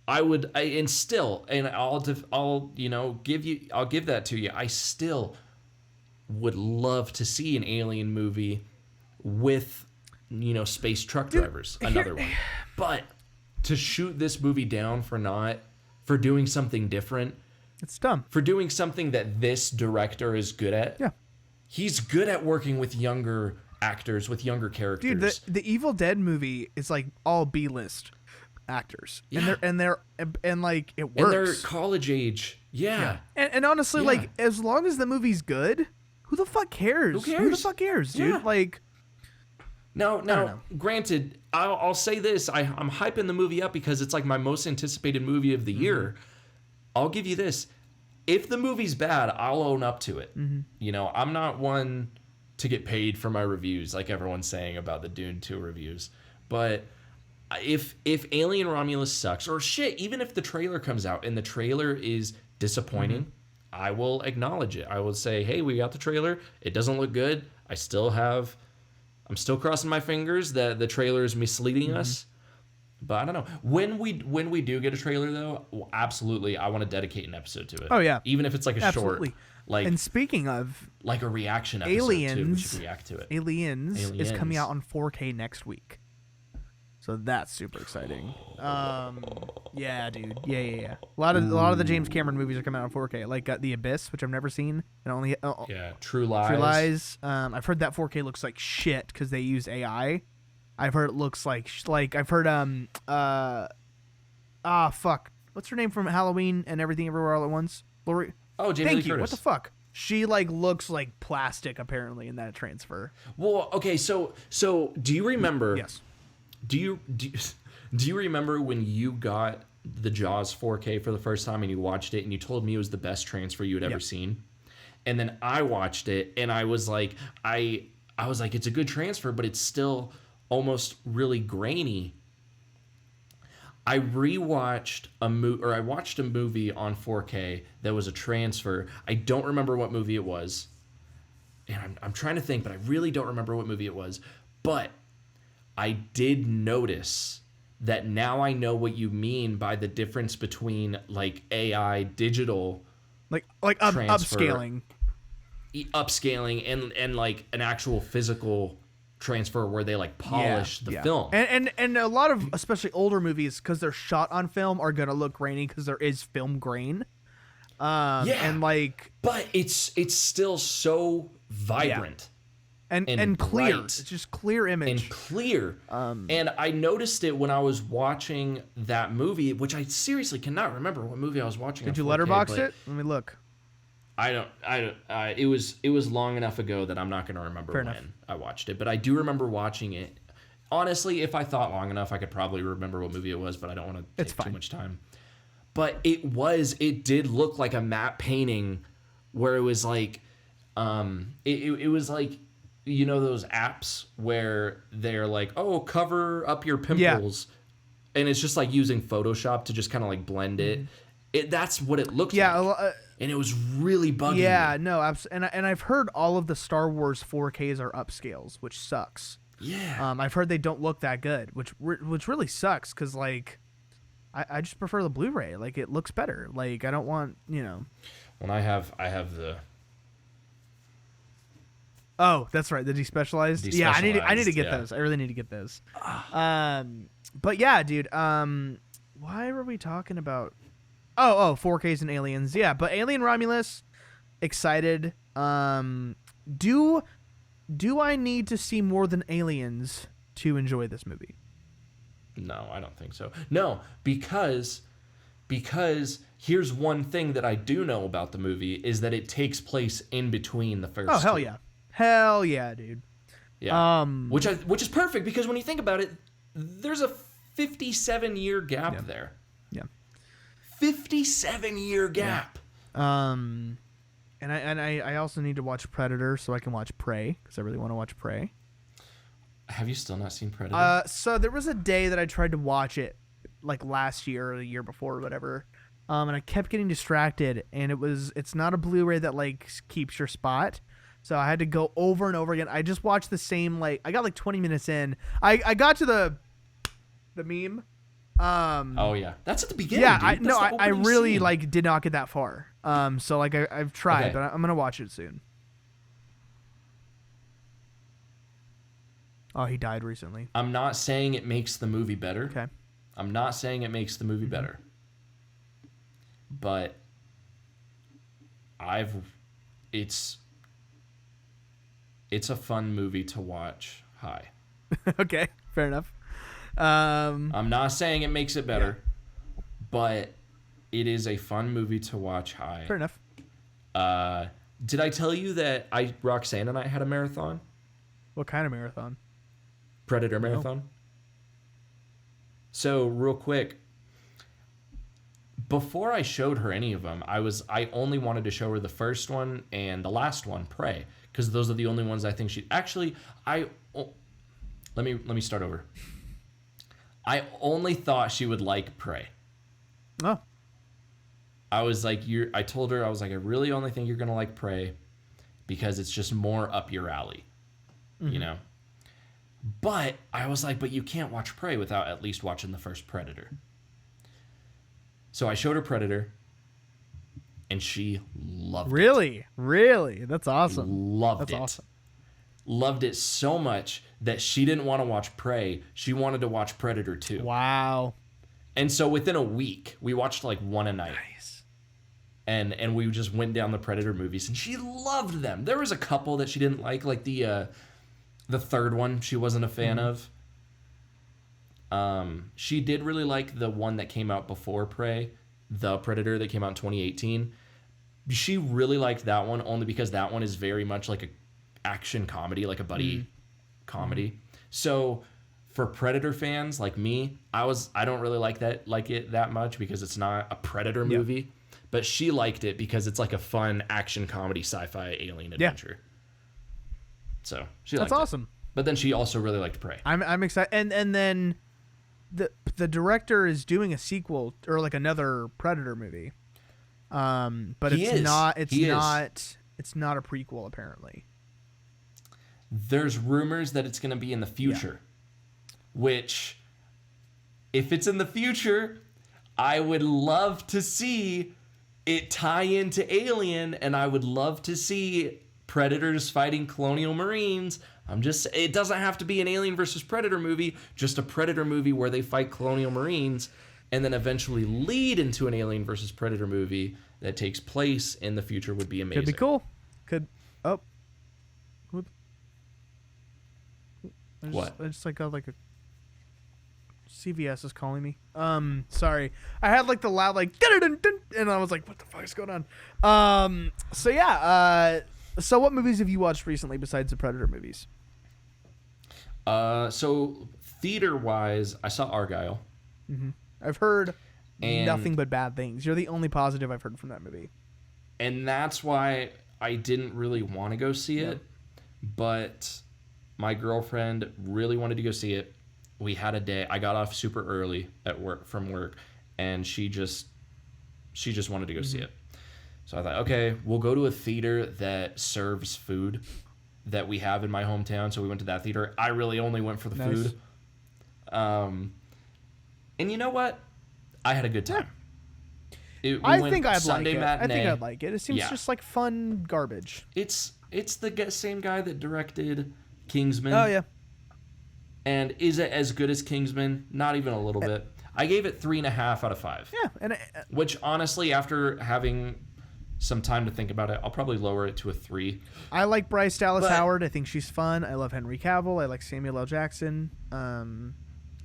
S2: I'll give that to you. I still would love to see an alien movie with, space truck drivers. Another one, but to shoot this movie down for doing something different.
S1: It's dumb.
S2: For doing something that this director is good at.
S1: Yeah. He's
S2: good at working with younger actors, with younger characters.
S1: Dude, the Evil Dead movie is like all B-list actors.
S2: Yeah.
S1: And they're like it works.
S2: And they're college age. Yeah.
S1: And honestly, like as long as the movie's good, who the fuck cares?
S2: Who cares?
S1: Who the fuck cares, dude?
S2: Yeah.
S1: Like
S2: Now, granted, I'll say this. I'm hyping the movie up because it's like my most anticipated movie of the year. I'll give you this. If the movie's bad, I'll own up to it. I'm not one to get paid for my reviews like everyone's saying about the Dune 2 reviews. But if Alien Romulus sucks, or shit, even if the trailer comes out and the trailer is disappointing, I will acknowledge it. I will say, hey, we got the trailer. It doesn't look good. I'm still crossing my fingers that the trailer is misleading us. But I don't know. When we do get a trailer, though, absolutely, I want to dedicate an episode to it.
S1: Oh, yeah.
S2: Even if it's like a
S1: Absolutely.
S2: short,
S1: and speaking of
S2: like a reaction episode,
S1: Aliens,
S2: too. We should react to it.
S1: Aliens is coming out on 4K next week. So that's super exciting. Yeah, dude. Yeah. A lot of the James Cameron movies are coming out on 4K, like The Abyss, which I've never seen, and only
S2: True Lies.
S1: True Lies. I've heard that 4K looks like shit because they use AI. I've heard it looks like I've heard fuck. What's her name from Halloween and Everything Everywhere All at Once? Lori.
S2: Oh, Jamie Lee Curtis.
S1: What the fuck? She like looks like plastic apparently in that transfer.
S2: Well, okay, so do you remember?
S1: Yes.
S2: Do you remember when you got the Jaws 4K for the first time and you watched it and you told me it was the best transfer you had ever seen? And then I watched it and I was like, it's a good transfer, but it's still almost really grainy. I watched a movie on 4K that was a transfer. I don't remember what movie it was. And I'm trying to think, but I really don't remember what movie it was. But I did notice that now I know what you mean by the difference between like AI digital
S1: like
S2: transfer,
S1: upscaling
S2: and like an actual physical transfer where they like polish the film.
S1: And a lot of especially older movies, because they're shot on film, are gonna look grainy because there is film grain. And like,
S2: but it's still so vibrant.
S1: And clear.
S2: Bright.
S1: It's just clear image.
S2: And clear. And I noticed it when I was watching that movie, which I seriously cannot remember what movie I was watching.
S1: Did you letterbox it? Let me look.
S2: I don't. It was long enough ago that I'm not going to remember when I watched it, but I do remember watching it. Honestly, if I thought long enough, I could probably remember what movie it was, but I don't want to take too much time. But it did look like a matte painting, where it was like, it was like, you know, those apps where they're like, oh, cover up your pimples, and it's just like using Photoshop to just kind of like blend it. That's what it looked like. And it was really bugging me.
S1: Yeah, no, and I've heard all of the Star Wars 4Ks are upscales, which sucks.
S2: Yeah.
S1: I've heard they don't look that good, which really sucks because like I just prefer the Blu-ray. Like it looks better. Like I don't want, you know.
S2: When I have the.
S1: Oh, that's right, the despecialized. Yeah, I need to get those. I really need to get those. But yeah, dude. Why were we talking about? Oh, 4Ks and Aliens. Yeah, but Alien Romulus, excited. Do I need to see more than Aliens to enjoy this movie?
S2: No, I don't think so. No, because here's one thing that I do know about the movie is that it takes place in between the first.
S1: Oh, hell
S2: two.
S1: yeah. Hell yeah, dude.
S2: Yeah. Which is perfect because when you think about it, there's a 57-year gap there.
S1: Yeah.
S2: 57-year gap.
S1: Yeah. And I also need to watch Predator so I can watch Prey because I really want to watch Prey.
S2: Have you still not seen Predator?
S1: So there was a day that I tried to watch it, like last year or the year before or whatever, and I kept getting distracted. And it's not a Blu-ray that like keeps your spot, so I had to go over and over again. I just watched the same I got like 20 minutes in. I got to the meme.
S2: Oh yeah, that's at the beginning.
S1: Yeah,
S2: dude.
S1: I really
S2: scene.
S1: like did not get that far. So like I've tried, but I'm gonna watch it soon. Oh, he died recently.
S2: I'm not saying it makes the movie better.
S1: Okay.
S2: I'm not saying it makes the movie better. But it's a fun movie to watch high.
S1: Okay, fair enough.
S2: I'm not saying it makes it better, but it is a fun movie to watch high.
S1: Fair enough.
S2: Did I tell you that Roxanne and I had a marathon?
S1: What kind of marathon?
S2: Predator marathon. So real quick, before I showed her any of them, I only wanted to show her the first one and the last one, Prey, because those are the only ones I think she actually. Let me start over. I only thought she would like Prey.
S1: Oh.
S2: I was like, I told her, I was like, I really only think you're gonna like Prey because it's just more up your alley, you know. But I was like, but you can't watch Prey without at least watching the first Predator. So I showed her Predator, and she loved it.
S1: Really? That's awesome.
S2: Loved it.
S1: Awesome.
S2: Loved it so much that she didn't want to watch Prey. She wanted to watch Predator 2.
S1: Wow.
S2: And so within a week, we watched like one a night.
S1: Nice.
S2: And we just went down the Predator movies, and she loved them. There was a couple that she didn't like the third one she wasn't a fan of. She did really like the one that came out before Prey, The Predator, that came out in 2018. She really liked that one only because that one is very much like a action comedy, like a buddy comedy. So for Predator fans like me, I don't really like it that much because it's not a Predator movie, but she liked it because it's like a fun action comedy sci-fi alien adventure. So she liked
S1: That's awesome.
S2: But then she also really liked Prey.
S1: I'm excited, and then the director is doing a sequel or like another Predator movie. But it's not a prequel apparently.
S2: There's rumors that it's going to be in the future, which if it's in the future, I would love to see it tie into Alien, and I would love to see Predators fighting Colonial Marines. It doesn't have to be an Alien versus Predator movie, just a Predator movie where they fight Colonial Marines and then eventually lead into an Alien versus Predator movie that takes place in the future would be amazing.
S1: Could be cool. I just got like a CVS is calling me. Sorry. I had like the loud like dun-dun-dun-dun, and I was like, what the fuck is going on? So what movies have you watched recently besides the Predator movies?
S2: So theater-wise, I saw Argyle.
S1: Mm-hmm. I've heard nothing but bad things. You're the only positive I've heard from that movie.
S2: And that's why I didn't really want to go see it. But my girlfriend really wanted to go see it. We had a day. I got off super early from work, and she just wanted to go see it. So I thought, okay, we'll go to a theater that serves food that we have in my hometown. So we went to that theater. I really only went for the food. And you know what? I had a good time.
S1: I think I'd like it. It seems just like fun garbage.
S2: It's the same guy that directed Kingsman.
S1: Oh, yeah.
S2: And is it as good as Kingsman? Not even a little bit. I gave it 3.5 out of 5.
S1: Yeah.
S2: Which, honestly, after having some time to think about it, I'll probably lower it to a 3.
S1: I like Bryce Dallas Howard. I think she's fun. I love Henry Cavill. I like Samuel L. Jackson.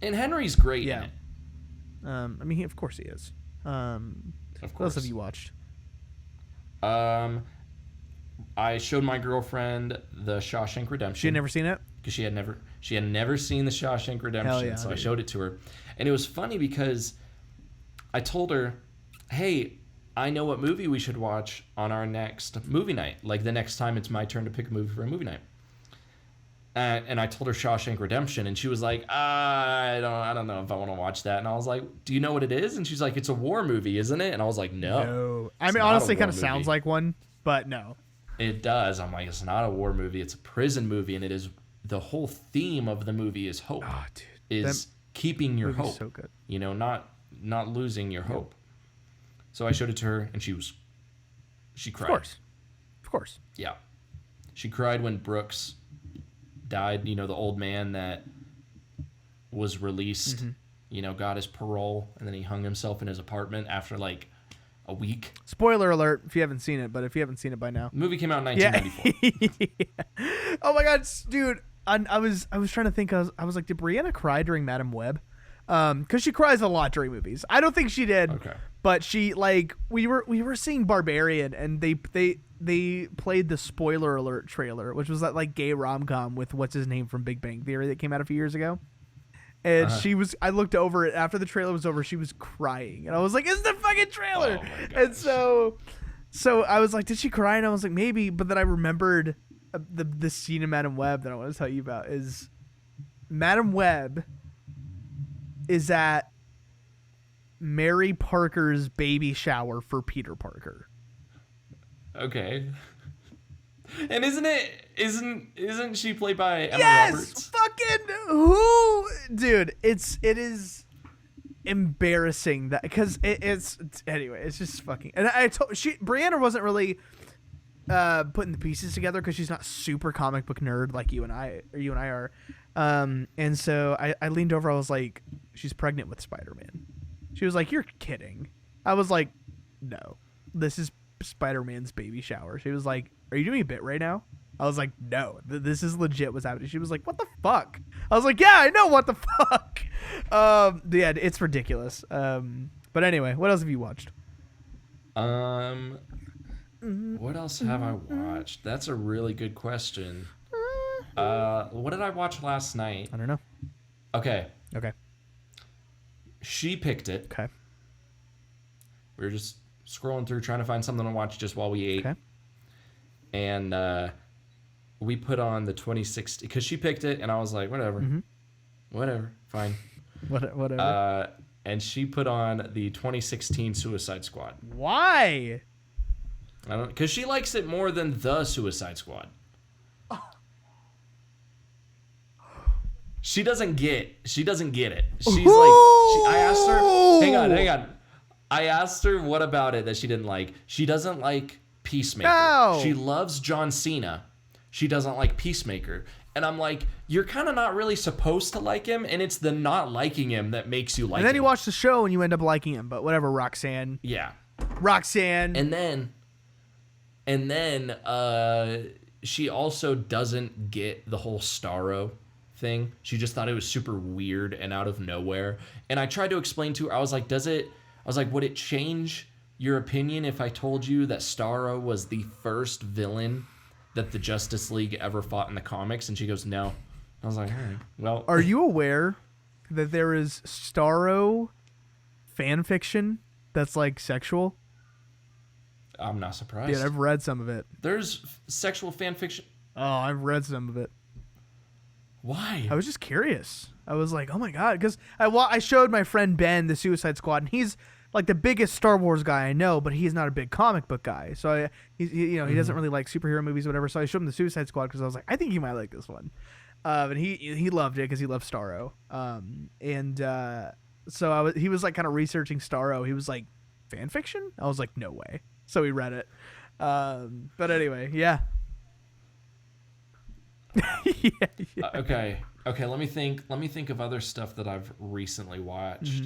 S2: And Henry's great in it.
S1: I mean, of course he is.
S2: Of
S1: What
S2: course.
S1: else have you watched?
S2: I showed my girlfriend the Shawshank Redemption.
S1: She had never seen it?
S2: Because she had never seen the Shawshank Redemption.
S1: Yeah,
S2: so I showed it to her. And it was funny because I told her, hey, I know what movie we should watch on our next movie night. Like the next time it's my turn to pick a movie for a movie night. And I told her Shawshank Redemption, and she was like, I don't know if I want to watch that. And I was like, do you know what it is? And she's like, it's a war movie, isn't it? And I was like, no.
S1: I mean, honestly, it kind of sounds like one, but no.
S2: It does. I'm like, it's not a war movie. It's a prison movie, and it is the whole theme of the movie is hope.
S1: Oh, dude.
S2: Is keeping your hope.
S1: So good.
S2: You know, not losing your hope. So I showed it to her, and she cried.
S1: Of course.
S2: Yeah. She cried when Brooks died, you know, the old man that was released, you know, got his parole, and then he hung himself in his apartment after like a week.
S1: Spoiler alert if you haven't seen it, but if you haven't seen it by now.
S2: The movie came out in 1994.
S1: Yeah. Oh my god, dude. I was trying to think, I was like, did Brianna cry during Madam Web? Because she cries a lot during movies. I don't think she did.
S2: Okay.
S1: But she, like, we were seeing Barbarian, and they played the spoiler alert trailer, which was that like gay rom-com with what's his name from Big Bang Theory that came out a few years ago. And I looked over it after the trailer was over, she was crying, and I was like, it's the fucking trailer.
S2: Oh
S1: and so I was like, did she cry? And I was like, maybe. But then I remembered the scene in Madam Web that I want to tell you about is Madam Web is at Mary Parker's baby shower for Peter Parker.
S2: Okay. And isn't she played by Emma Roberts?
S1: Fucking who, dude? It is embarrassing that because it's anyway. It's just fucking. And Brianna wasn't really putting the pieces together because she's not super comic book nerd like you and I are. And so I leaned over. I was like, she's pregnant with Spider-Man. She was like, you're kidding. I was like, no, this is Spider-Man's baby shower. She was like, are you doing a bit right now? I was like, no, this is legit what's happening. She was like, what the fuck? I was like, yeah, I know what the fuck. Yeah, it's ridiculous. But anyway, what else have you watched?
S2: What else have I watched? That's a really good question. What did I watch last night?
S1: I don't know.
S2: Okay.
S1: She
S2: picked it.
S1: Okay.
S2: We were just scrolling through trying to find something to watch just while we ate.
S1: Okay.
S2: And we put on the 2016 because she picked it, and I was like, whatever, fine.
S1: Whatever.
S2: And she put on the 2016 Suicide Squad.
S1: Why?
S2: I don't, because she likes it more than the Suicide Squad. She doesn't get it. She's like, I asked her, hang on. I asked her what about it that she didn't like. She doesn't like Peacemaker.
S1: No.
S2: She loves John Cena. She doesn't like Peacemaker. And I'm like, you're kind of not really supposed to like him, and it's the not liking him that makes you like him.
S1: And then you watch the show and you end up liking him, but whatever, Roxanne.
S2: Yeah.
S1: Roxanne.
S2: And then she also doesn't get the whole Starro thing. She just thought it was super weird and out of nowhere. And I tried to explain to her, I was like, would it change your opinion if I told you that Starro was the first villain that the Justice League ever fought in the comics? And she goes, no. I was like, all right, well.
S1: Are you aware that there is Starro fan fiction that's like sexual?
S2: I'm not surprised.
S1: Yeah, I've read some of it.
S2: There's sexual fan fiction.
S1: Oh, I've read some of it.
S2: Why?
S1: I was just curious. I was like, oh my god, because I showed my friend Ben the Suicide Squad, and he's like the biggest Star Wars guy I know, but he's not a big comic book guy. So he doesn't really like superhero movies or whatever. So I showed him the Suicide Squad because I was like, I think you might like this one. And he loved it because he loved Starro. So he was like kind of researching Starro. He was like, fan fiction? I was like, no way. So he read it. But anyway, yeah. Yeah.
S2: Okay. Let me think of other stuff that I've recently watched.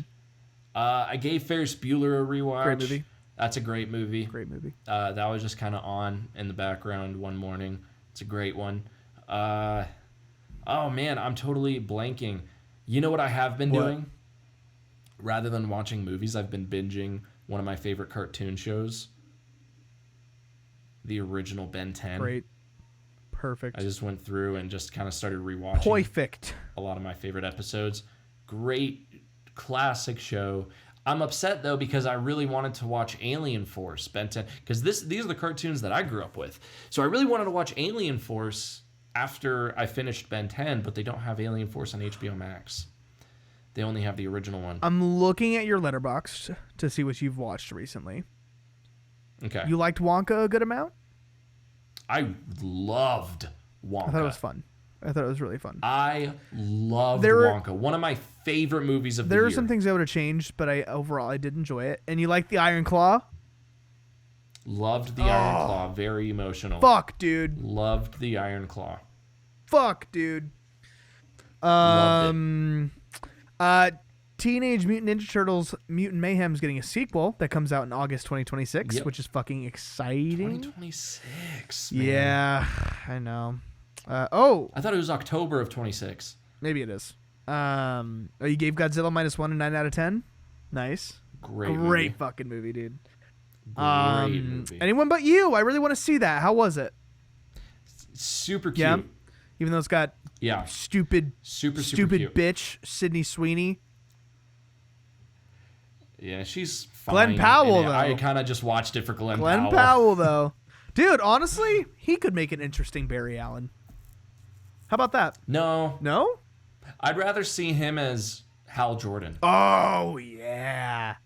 S2: I gave Ferris Bueller a rewatch.
S1: Great movie.
S2: That's a great movie.
S1: Great movie.
S2: That was just kind of on in the background one morning. It's a great one. Oh man, I'm totally blanking. You know what I have been doing? Rather than watching movies, I've been binging one of my favorite cartoon shows. The original Ben 10.
S1: Great. Perfect.
S2: I just went through and just kind of started rewatching
S1: Perfect.
S2: a lot of my favorite episodes. Great classic show. I'm upset though because I really wanted to watch Alien Force, Ben 10, because these are the cartoons that I grew up with. So I really wanted to watch Alien Force after I finished Ben 10, but they don't have Alien Force on HBO Max. They only have the original one.
S1: I'm looking at your Letterboxd to see what you've watched recently.
S2: Okay.
S1: You liked Wonka a good amount?
S2: I loved Wonka.
S1: I thought it was fun. I thought it was really fun.
S2: I loved Wonka. One of my favorite movies of the year.
S1: There are some things I would have changed, but overall I did enjoy it. And you liked the Iron Claw?
S2: Loved the Iron Claw. Very emotional.
S1: Fuck, dude.
S2: Loved the Iron Claw.
S1: Fuck, dude.
S2: Loved it.
S1: Teenage Mutant Ninja Turtles Mutant Mayhem is getting a sequel that comes out in August 2026, which is fucking exciting.
S2: 2026, man.
S1: Yeah, I know.
S2: I thought it was October of 26.
S1: Maybe it is. You gave Godzilla -1 a 9 out of 10? Nice.
S2: Great
S1: fucking movie, dude.
S2: Great movie.
S1: Anyone But You. I really want to see that. How was it?
S2: Super cute.
S1: Yeah. Even though it's got stupid
S2: super cute.
S1: bitch Sydney Sweeney.
S2: Yeah, she's fine.
S1: Glenn Powell, though.
S2: I kind of just watched it for Glenn Powell.
S1: Glenn Powell, though. Dude, honestly, he could make an interesting Barry Allen. How about that?
S2: No.
S1: No?
S2: I'd rather see him as Hal Jordan.
S1: Oh, yeah.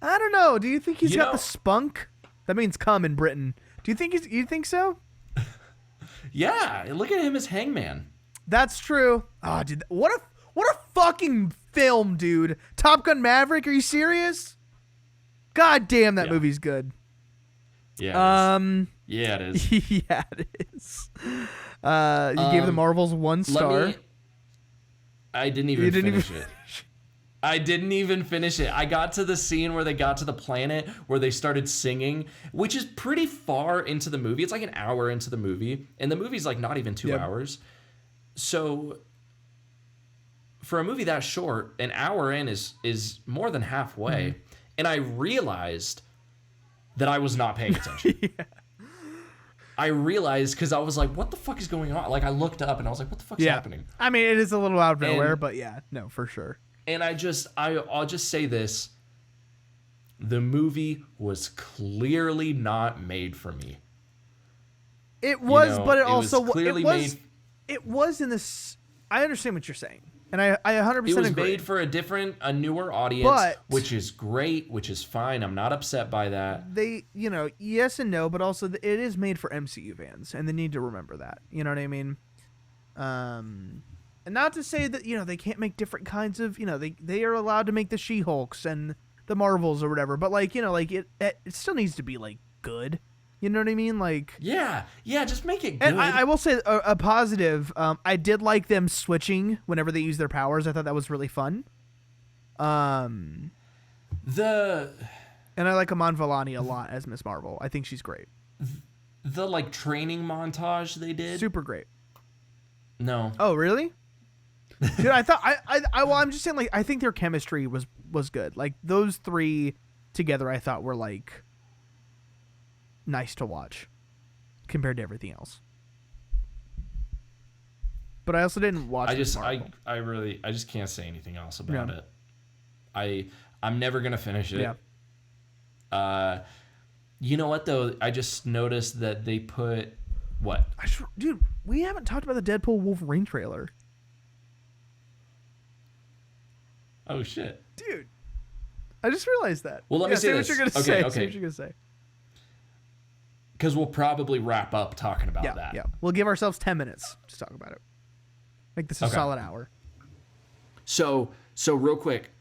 S1: I don't know. Do you think he's got the spunk? That means cum in Britain. Do you think you think so?
S2: Yeah, look at him as Hangman.
S1: That's true. Oh, dude, what a fucking film, dude. Top Gun Maverick, are you serious? God damn, that movie's good.
S2: Yeah. Yeah, it is.
S1: Yeah, it is. You gave the Marvels 1 star.
S2: I didn't even finish it. I didn't even finish it. I got to the scene where they got to the planet where they started singing, which is pretty far into the movie. It's like an hour into the movie, and the movie's like not even 2 hours. So for a movie that short, an hour in is more than halfway. Mm-hmm. And I realized that I was not paying attention. I realized because I was like, what the fuck is going on? Like, I looked up and I was like, what the fuck is happening?
S1: I mean, it is a little out of nowhere, but yeah, no, for sure.
S2: And I'll just say this. The movie was clearly not made for me.
S1: It was, but it also
S2: was clearly made.
S1: It was in this. I understand what you're saying, and I 100% agree.
S2: It was made for a newer audience, which is great, which is fine. I'm not upset by that.
S1: Yes and no, but also it is made for MCU fans, and they need to remember that. You know what I mean? And not to say that they can't make different kinds of they are allowed to make the She-Hulks and the Marvels or whatever, but it still needs to be good. You know what I mean?
S2: Yeah, just make it good.
S1: And I will say a positive. I did like them switching whenever they use their powers. I thought that was really fun. And I like Iman Vellani a lot as Miss Marvel. I think she's great.
S2: The training montage they did,
S1: super great.
S2: No.
S1: Oh, really? Dude, I thought I'm just saying I think their chemistry was good. Those three together, I thought were nice to watch compared to everything else. But I also didn't watch.
S2: I just can't say anything else about it. I'm never gonna finish it.
S1: Yeah.
S2: You know what though? I just noticed that they put what?
S1: Dude, we haven't talked about the Deadpool Wolverine trailer.
S2: Oh shit,
S1: dude! I just realized that.
S2: Well, let me say this.
S1: What you're gonna say. Say what you're gonna say.
S2: Because we'll probably wrap up talking about that.
S1: Yeah, we'll give ourselves 10 minutes to talk about it. Make this a solid hour.
S2: So real quick,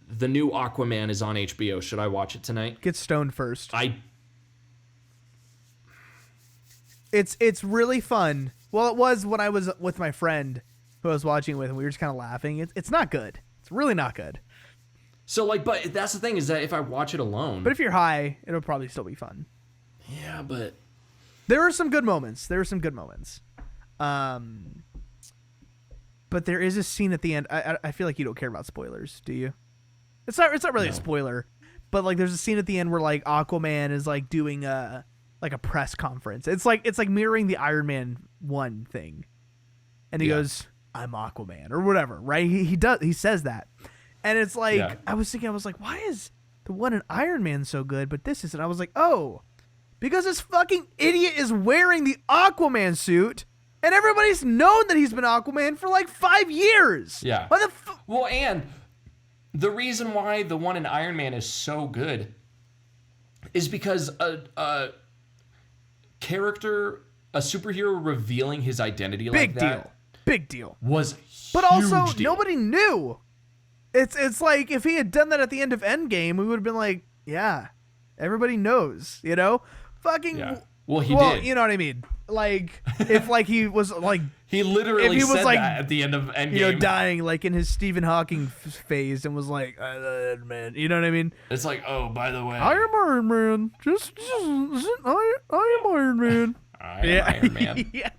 S2: the new Aquaman is on HBO. Should I watch it tonight?
S1: Get stoned first. It's really fun. Well, it was when I was with my friend who I was watching with, and we were just kind of laughing. It's not good. It's really not good.
S2: So but that's the thing is that if I watch it alone.
S1: But if you're high, it'll probably still be fun.
S2: Yeah, but
S1: there are some good moments. but there is a scene at the end. I feel like you don't care about spoilers, do you? It's not really a spoiler, but like there's a scene at the end where like Aquaman is like doing a press conference. It's like mirroring the Iron Man 1 thing, and he goes, "I'm Aquaman" or whatever, right? He says that, and it's like I was like, why is the one in Iron Man so good, but this isn't? I was like, oh, because this fucking idiot is wearing the Aquaman suit. And everybody's known that he's been Aquaman for like 5 years.
S2: Yeah. Well, and the reason why the one in Iron Man is so good is because a character, a superhero revealing his identity
S1: Big deal.
S2: Was
S1: but also deal. Nobody knew. It's like if he had done that at the end of Endgame, we would have been like, yeah, everybody knows, you know? Fucking.
S2: Yeah. Well, he did.
S1: You know what I mean? Like, if like he was like
S2: he literally said like, that at the end of Endgame,
S1: you know, dying like in his Stephen Hawking phase, and was like, man, you know what I mean?
S2: It's like, oh, by the way,
S1: I am Iron Man. I am Iron Man.
S2: Iron Man.
S1: Yeah.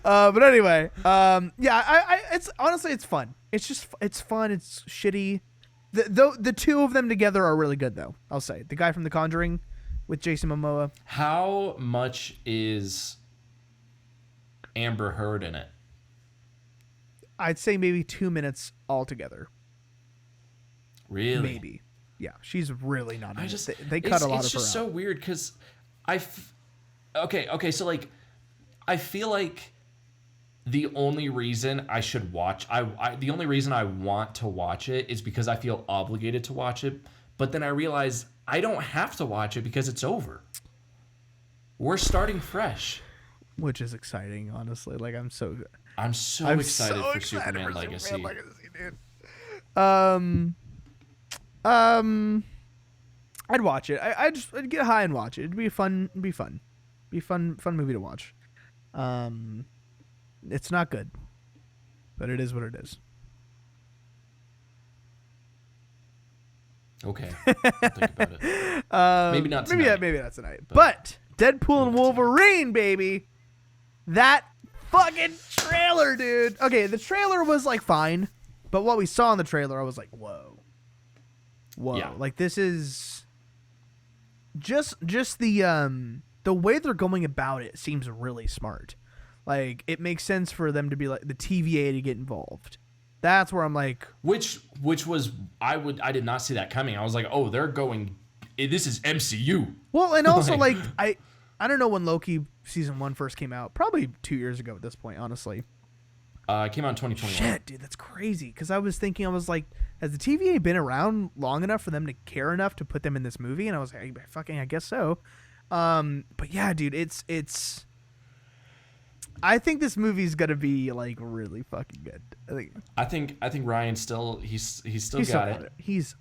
S1: But anyway, it's honestly it's fun. It's fun. It's shitty. The two of them together are really good though. I'll say the guy from The Conjuring with Jason Momoa.
S2: How much is Amber Heard in it?
S1: I'd say maybe 2 minutes altogether.
S2: Really?
S1: Maybe. Yeah, she's really not in it. They cut a lot of her out.
S2: It's just so weird because okay, so like I feel like the only reason I should watch the only reason I want to watch it is because I feel obligated to watch it, but then I realize I don't have to watch it because it's over. We're starting fresh.
S1: Which is exciting, honestly. Like I'm so
S2: excited for Superman Legacy.
S1: Dude. I'd watch it. I'd get high and watch it. It'd be fun. Be fun movie to watch. It's not good, but it is what it is.
S2: Okay, I'll think about it. Maybe not tonight.
S1: Maybe not tonight. But Deadpool and Wolverine, baby. That fucking trailer, dude. Okay, the trailer was like fine, but what we saw in the trailer, I was like, whoa. Yeah. Like this is just the way they're going about it seems really smart. Like it makes sense for them to be like the TVA to get involved. That's where I'm like,
S2: which was I did not see that coming. I was like, oh, they're going. This is MCU.
S1: Well, and also like I don't know when Loki season 1 first came out. Probably 2 years ago at this point, honestly.
S2: It came out in 2021.
S1: Shit, dude, that's crazy. Because I was like, has the TVA been around long enough for them to care enough to put them in this movie? And I was like, I guess so. But yeah, dude, it's. I think this movie's gonna be like really fucking good.
S2: I think Ryan still still got it.
S1: He's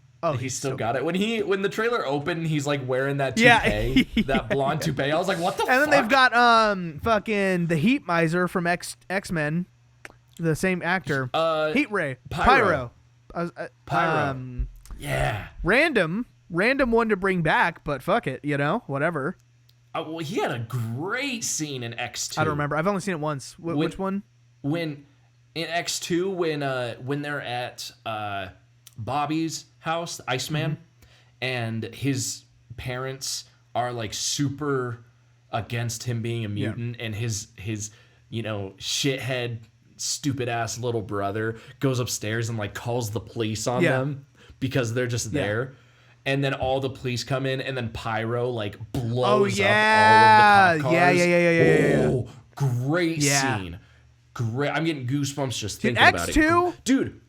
S2: still got it. When the trailer opened, he's like wearing that toupee, that blonde toupee. I was like, what the fuck?
S1: And then they've got fucking the Heat Miser from X-Men, the same actor. Heat Ray. Pyro.
S2: Pyro. Yeah.
S1: Random one to bring back, but fuck it, whatever.
S2: Well, he had a great scene in X2.
S1: I don't remember. I've only seen it once. Which one?
S2: When in X2, when they're at Bobby's house, Iceman, and his parents are like super against him being a mutant, and his shithead, stupid ass little brother goes upstairs and like calls the police on them because they're just there. And then all the police come in, and then Pyro like blows up all of the cop cars.
S1: Yeah.
S2: Oh, great scene. Great. I'm getting goosebumps just thinking about it. Dude,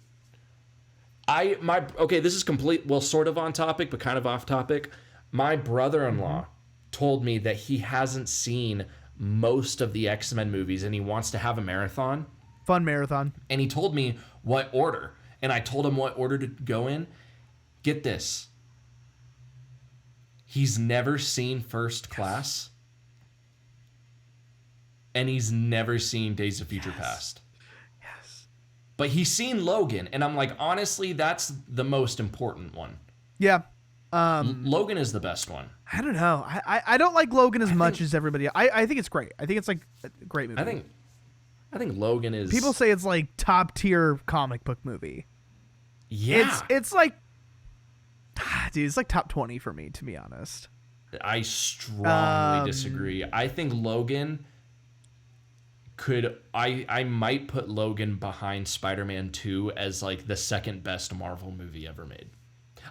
S2: this is sort of on topic, but kind of off topic. My brother-in-law told me that he hasn't seen most of the X-Men movies, and he wants to have a marathon.
S1: Fun marathon.
S2: And he told me what order, and I told him what order to go in. Get this. He's never seen First Class, and he's never seen Days of Future Past.
S1: Yes.
S2: But he's seen Logan, and I'm like, honestly, that's the most important one.
S1: Yeah.
S2: Logan is the best one.
S1: I don't know. I don't like Logan as much as everybody else. I think it's great. I think it's like a great movie.
S2: I think Logan is.
S1: People say it's like top tier comic book movie.
S2: Yeah,
S1: it's like, dude, it's like top 20 for me, to be honest.
S2: I strongly disagree. I think Logan I might put Logan behind Spider-Man 2 as like the second best Marvel movie ever made.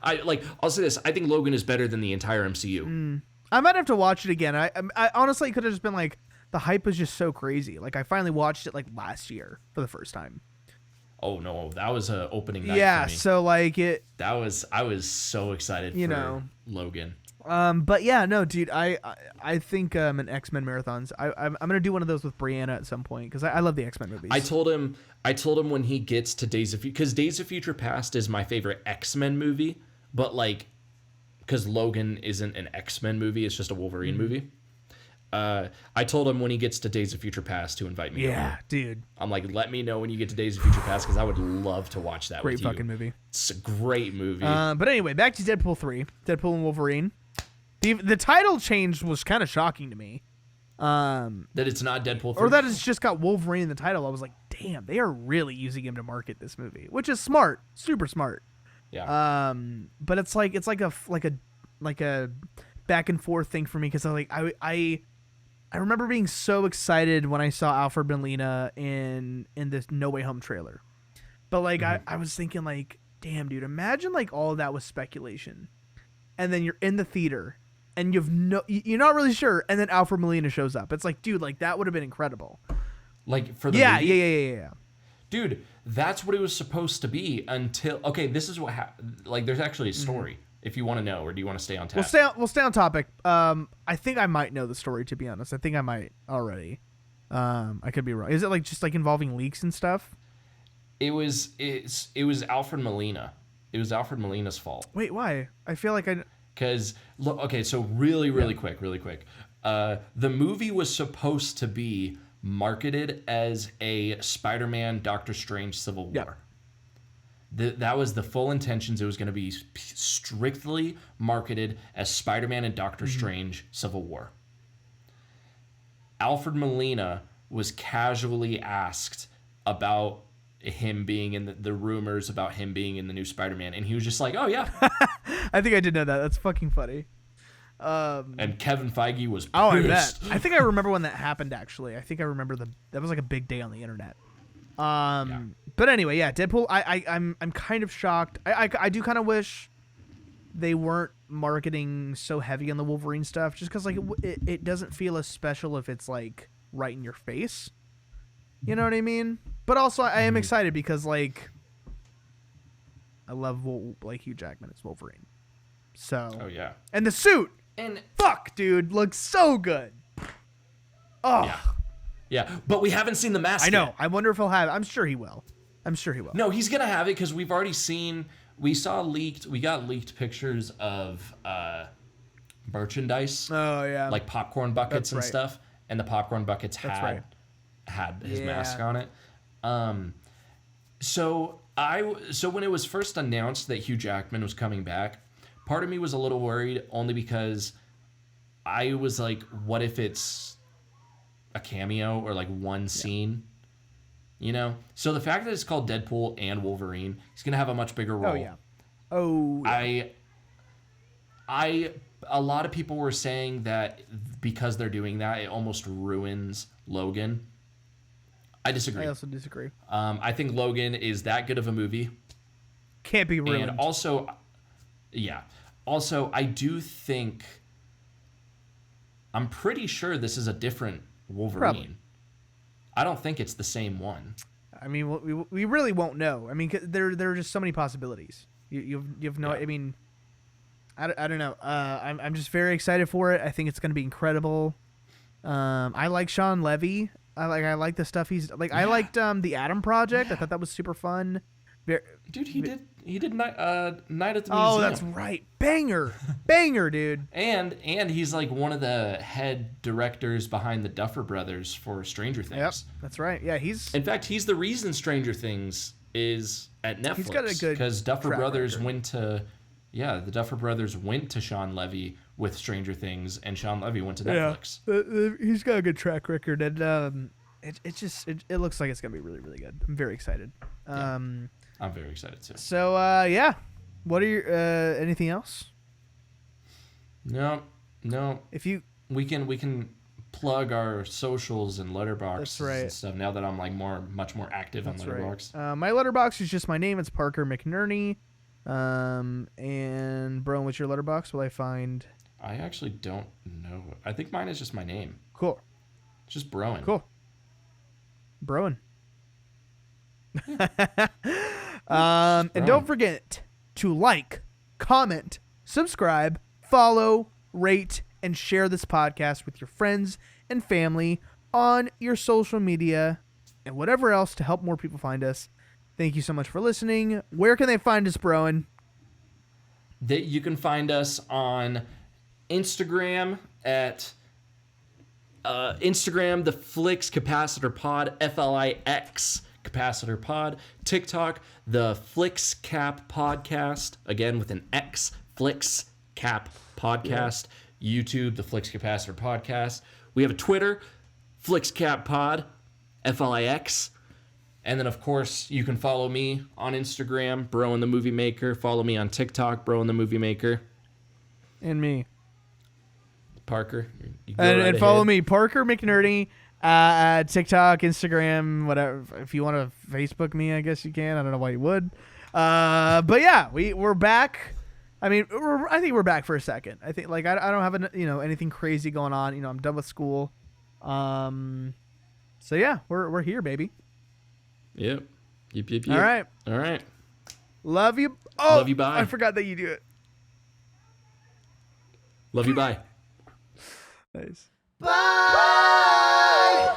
S2: I'll say this, I think Logan is better than the entire MCU.
S1: I might have to watch it again. I honestly could have just been like, the hype was just so crazy. Like I finally watched it like last year for the first time.
S2: Oh no, that was a opening night for me.
S1: So like
S2: I was so excited for Logan.
S1: But yeah, no, dude, I think in X-Men marathons, I'm gonna do one of those with Brianna at some point because I love the X-Men movies.
S2: I told him when he gets to Days of Future, because Days of Future Past is my favorite X-Men movie, but like, because Logan isn't an X-Men movie, it's just a Wolverine movie. I told him when he gets to Days of Future Past to invite me.
S1: Yeah,
S2: over.
S1: dude.
S2: I'm like, let me know when you get to Days of Future Past because I would love to watch that.
S1: Great fucking movie.
S2: It's a great movie.
S1: But anyway, back to Deadpool 3, Deadpool and Wolverine. The title change was kind of shocking to me.
S2: That it's not Deadpool 3?
S1: Or that it's just got Wolverine in the title. I was like, damn, they are really using him to market this movie, which is smart, super smart.
S2: Yeah.
S1: But it's like a back and forth thing for me because I remember being so excited when I saw Alfred Molina in this No Way Home trailer. But like I was thinking like, damn, dude, imagine like all of that was speculation, and then you're in the theater and you're not really sure, and then Alfred Molina shows up. It's like, dude, like that would have been incredible.
S2: Like for the movie?
S1: Yeah.
S2: Dude, that's what it was supposed to be until this is what happened. Like there's actually a story. If you want to know, or do you want to stay on task?
S1: We'll stay on topic. I think I might know the story, to be honest. I think I might already. I could be wrong. Is it like just like involving leaks and stuff?
S2: It was Alfred Molina. It was Alfred Molina's fault.
S1: Wait, why? I feel like
S2: because look, okay, so really quick. The movie was supposed to be marketed as a Spider-Man Doctor Strange Civil War.
S1: Yeah.
S2: That was the full intentions. It was going to be strictly marketed as Spider-Man and Doctor Strange Civil War. Alfred Molina was casually asked about him being in the rumors about him being in the new Spider-Man, and he was just like, oh yeah.
S1: I think I did know that. That's fucking funny.
S2: And Kevin Feige was pissed.
S1: Oh, I bet. I think I remember when that happened, actually. I think I remember that was like a big day on the internet. But anyway, yeah, Deadpool. I'm kind of shocked. I do kind of wish they weren't marketing so heavy on the Wolverine stuff, just because like it doesn't feel as special if it's like right in your face. You know what I mean? But also, I am excited because like I love like Hugh Jackman as Wolverine. So.
S2: Oh yeah.
S1: And the suit.
S2: And
S1: fuck, dude, looks so good. Oh.
S2: Yeah. Yeah, but we haven't seen the mask
S1: I know.
S2: yet.
S1: I wonder if he'll have it. I'm sure he will.
S2: No, he's going to have it because we've already seen... We got leaked pictures of merchandise.
S1: Oh, yeah.
S2: Like popcorn buckets and stuff. And the popcorn buckets had his mask on it. So when it was first announced that Hugh Jackman was coming back, part of me was a little worried only because I was like, what if it's a cameo or like one scene, you know? So the fact that it's called Deadpool and Wolverine, he's gonna have a much bigger role. A lot of people were saying that because they're doing that, it almost ruins Logan. I disagree.
S1: I also disagree.
S2: I think Logan is that good of a movie.
S1: Can't be ruined.
S2: And also, I do think, I'm pretty sure this is a different Wolverine. Probably. I don't think it's the same one.
S1: I mean, we really won't know. I mean, there are just so many possibilities. You have no. I mean, I don't know. I'm just very excited for it. I think it's going to be incredible. I like Sean Levy. I like the stuff he's like. Yeah. I liked the Adam Project. I thought that was super fun.
S2: Dude, he did Night at the Museum.
S1: Oh, that's right. Banger, dude.
S2: And he's like one of the head directors behind the Duffer Brothers for Stranger Things.
S1: Yep, that's right. Yeah, in
S2: fact, he's the reason Stranger Things is at Netflix. He's got a good because Duffer Brothers went to Sean Levy with Stranger Things, and Sean Levy went to Netflix.
S1: Yeah, he's got a good track record, and it looks like it's gonna be really, really good. I'm very excited.
S2: Yeah, I'm very excited too.
S1: So yeah, what are your anything else?
S2: No.
S1: If you
S2: we can plug our socials and Letterboxd
S1: That's right.
S2: and stuff now that I'm like much more active on Letterboxd.
S1: Right. My Letterboxd is just my name. It's Parker McNerney. And bro, what's your Letterboxd? Will I find?
S2: I actually don't know. I think mine is just my name.
S1: Cool.
S2: It's just Broen.
S1: Cool. Broen. And don't forget to like, comment, subscribe, follow, rate, and share this podcast with your friends and family on your social media and whatever else to help more people find us. Thank you so much for listening. Where can they find us, Broen?
S2: You can find us on Instagram at Instagram, the Flix Capacitor Pod, Flix Capacitor Pod. TikTok, the Flix Cap Podcast, again with an X, Flix Cap Podcast. Yeah. YouTube, the Flix Capacitor Podcast. We have a Twitter, Flix Cap Pod, Flix. And then, of course, you can follow me on Instagram, Broen the Movie Maker. Follow me on TikTok, Broen the Movie Maker.
S1: And me.
S2: Parker.
S1: And follow me, Parker McNerney, TikTok, Instagram, whatever. If you want to Facebook me, I guess you can. I don't know why you would. But yeah, we're back. I mean, I think we're back for a second. I think I don't have anything crazy going on. I'm done with school. So yeah, we're here, baby.
S2: Yep. Yep.
S1: All right. Love you. Oh,
S2: love you. Bye.
S1: I forgot that you do it.
S2: Love you. Bye.
S1: Nice.
S3: Bye.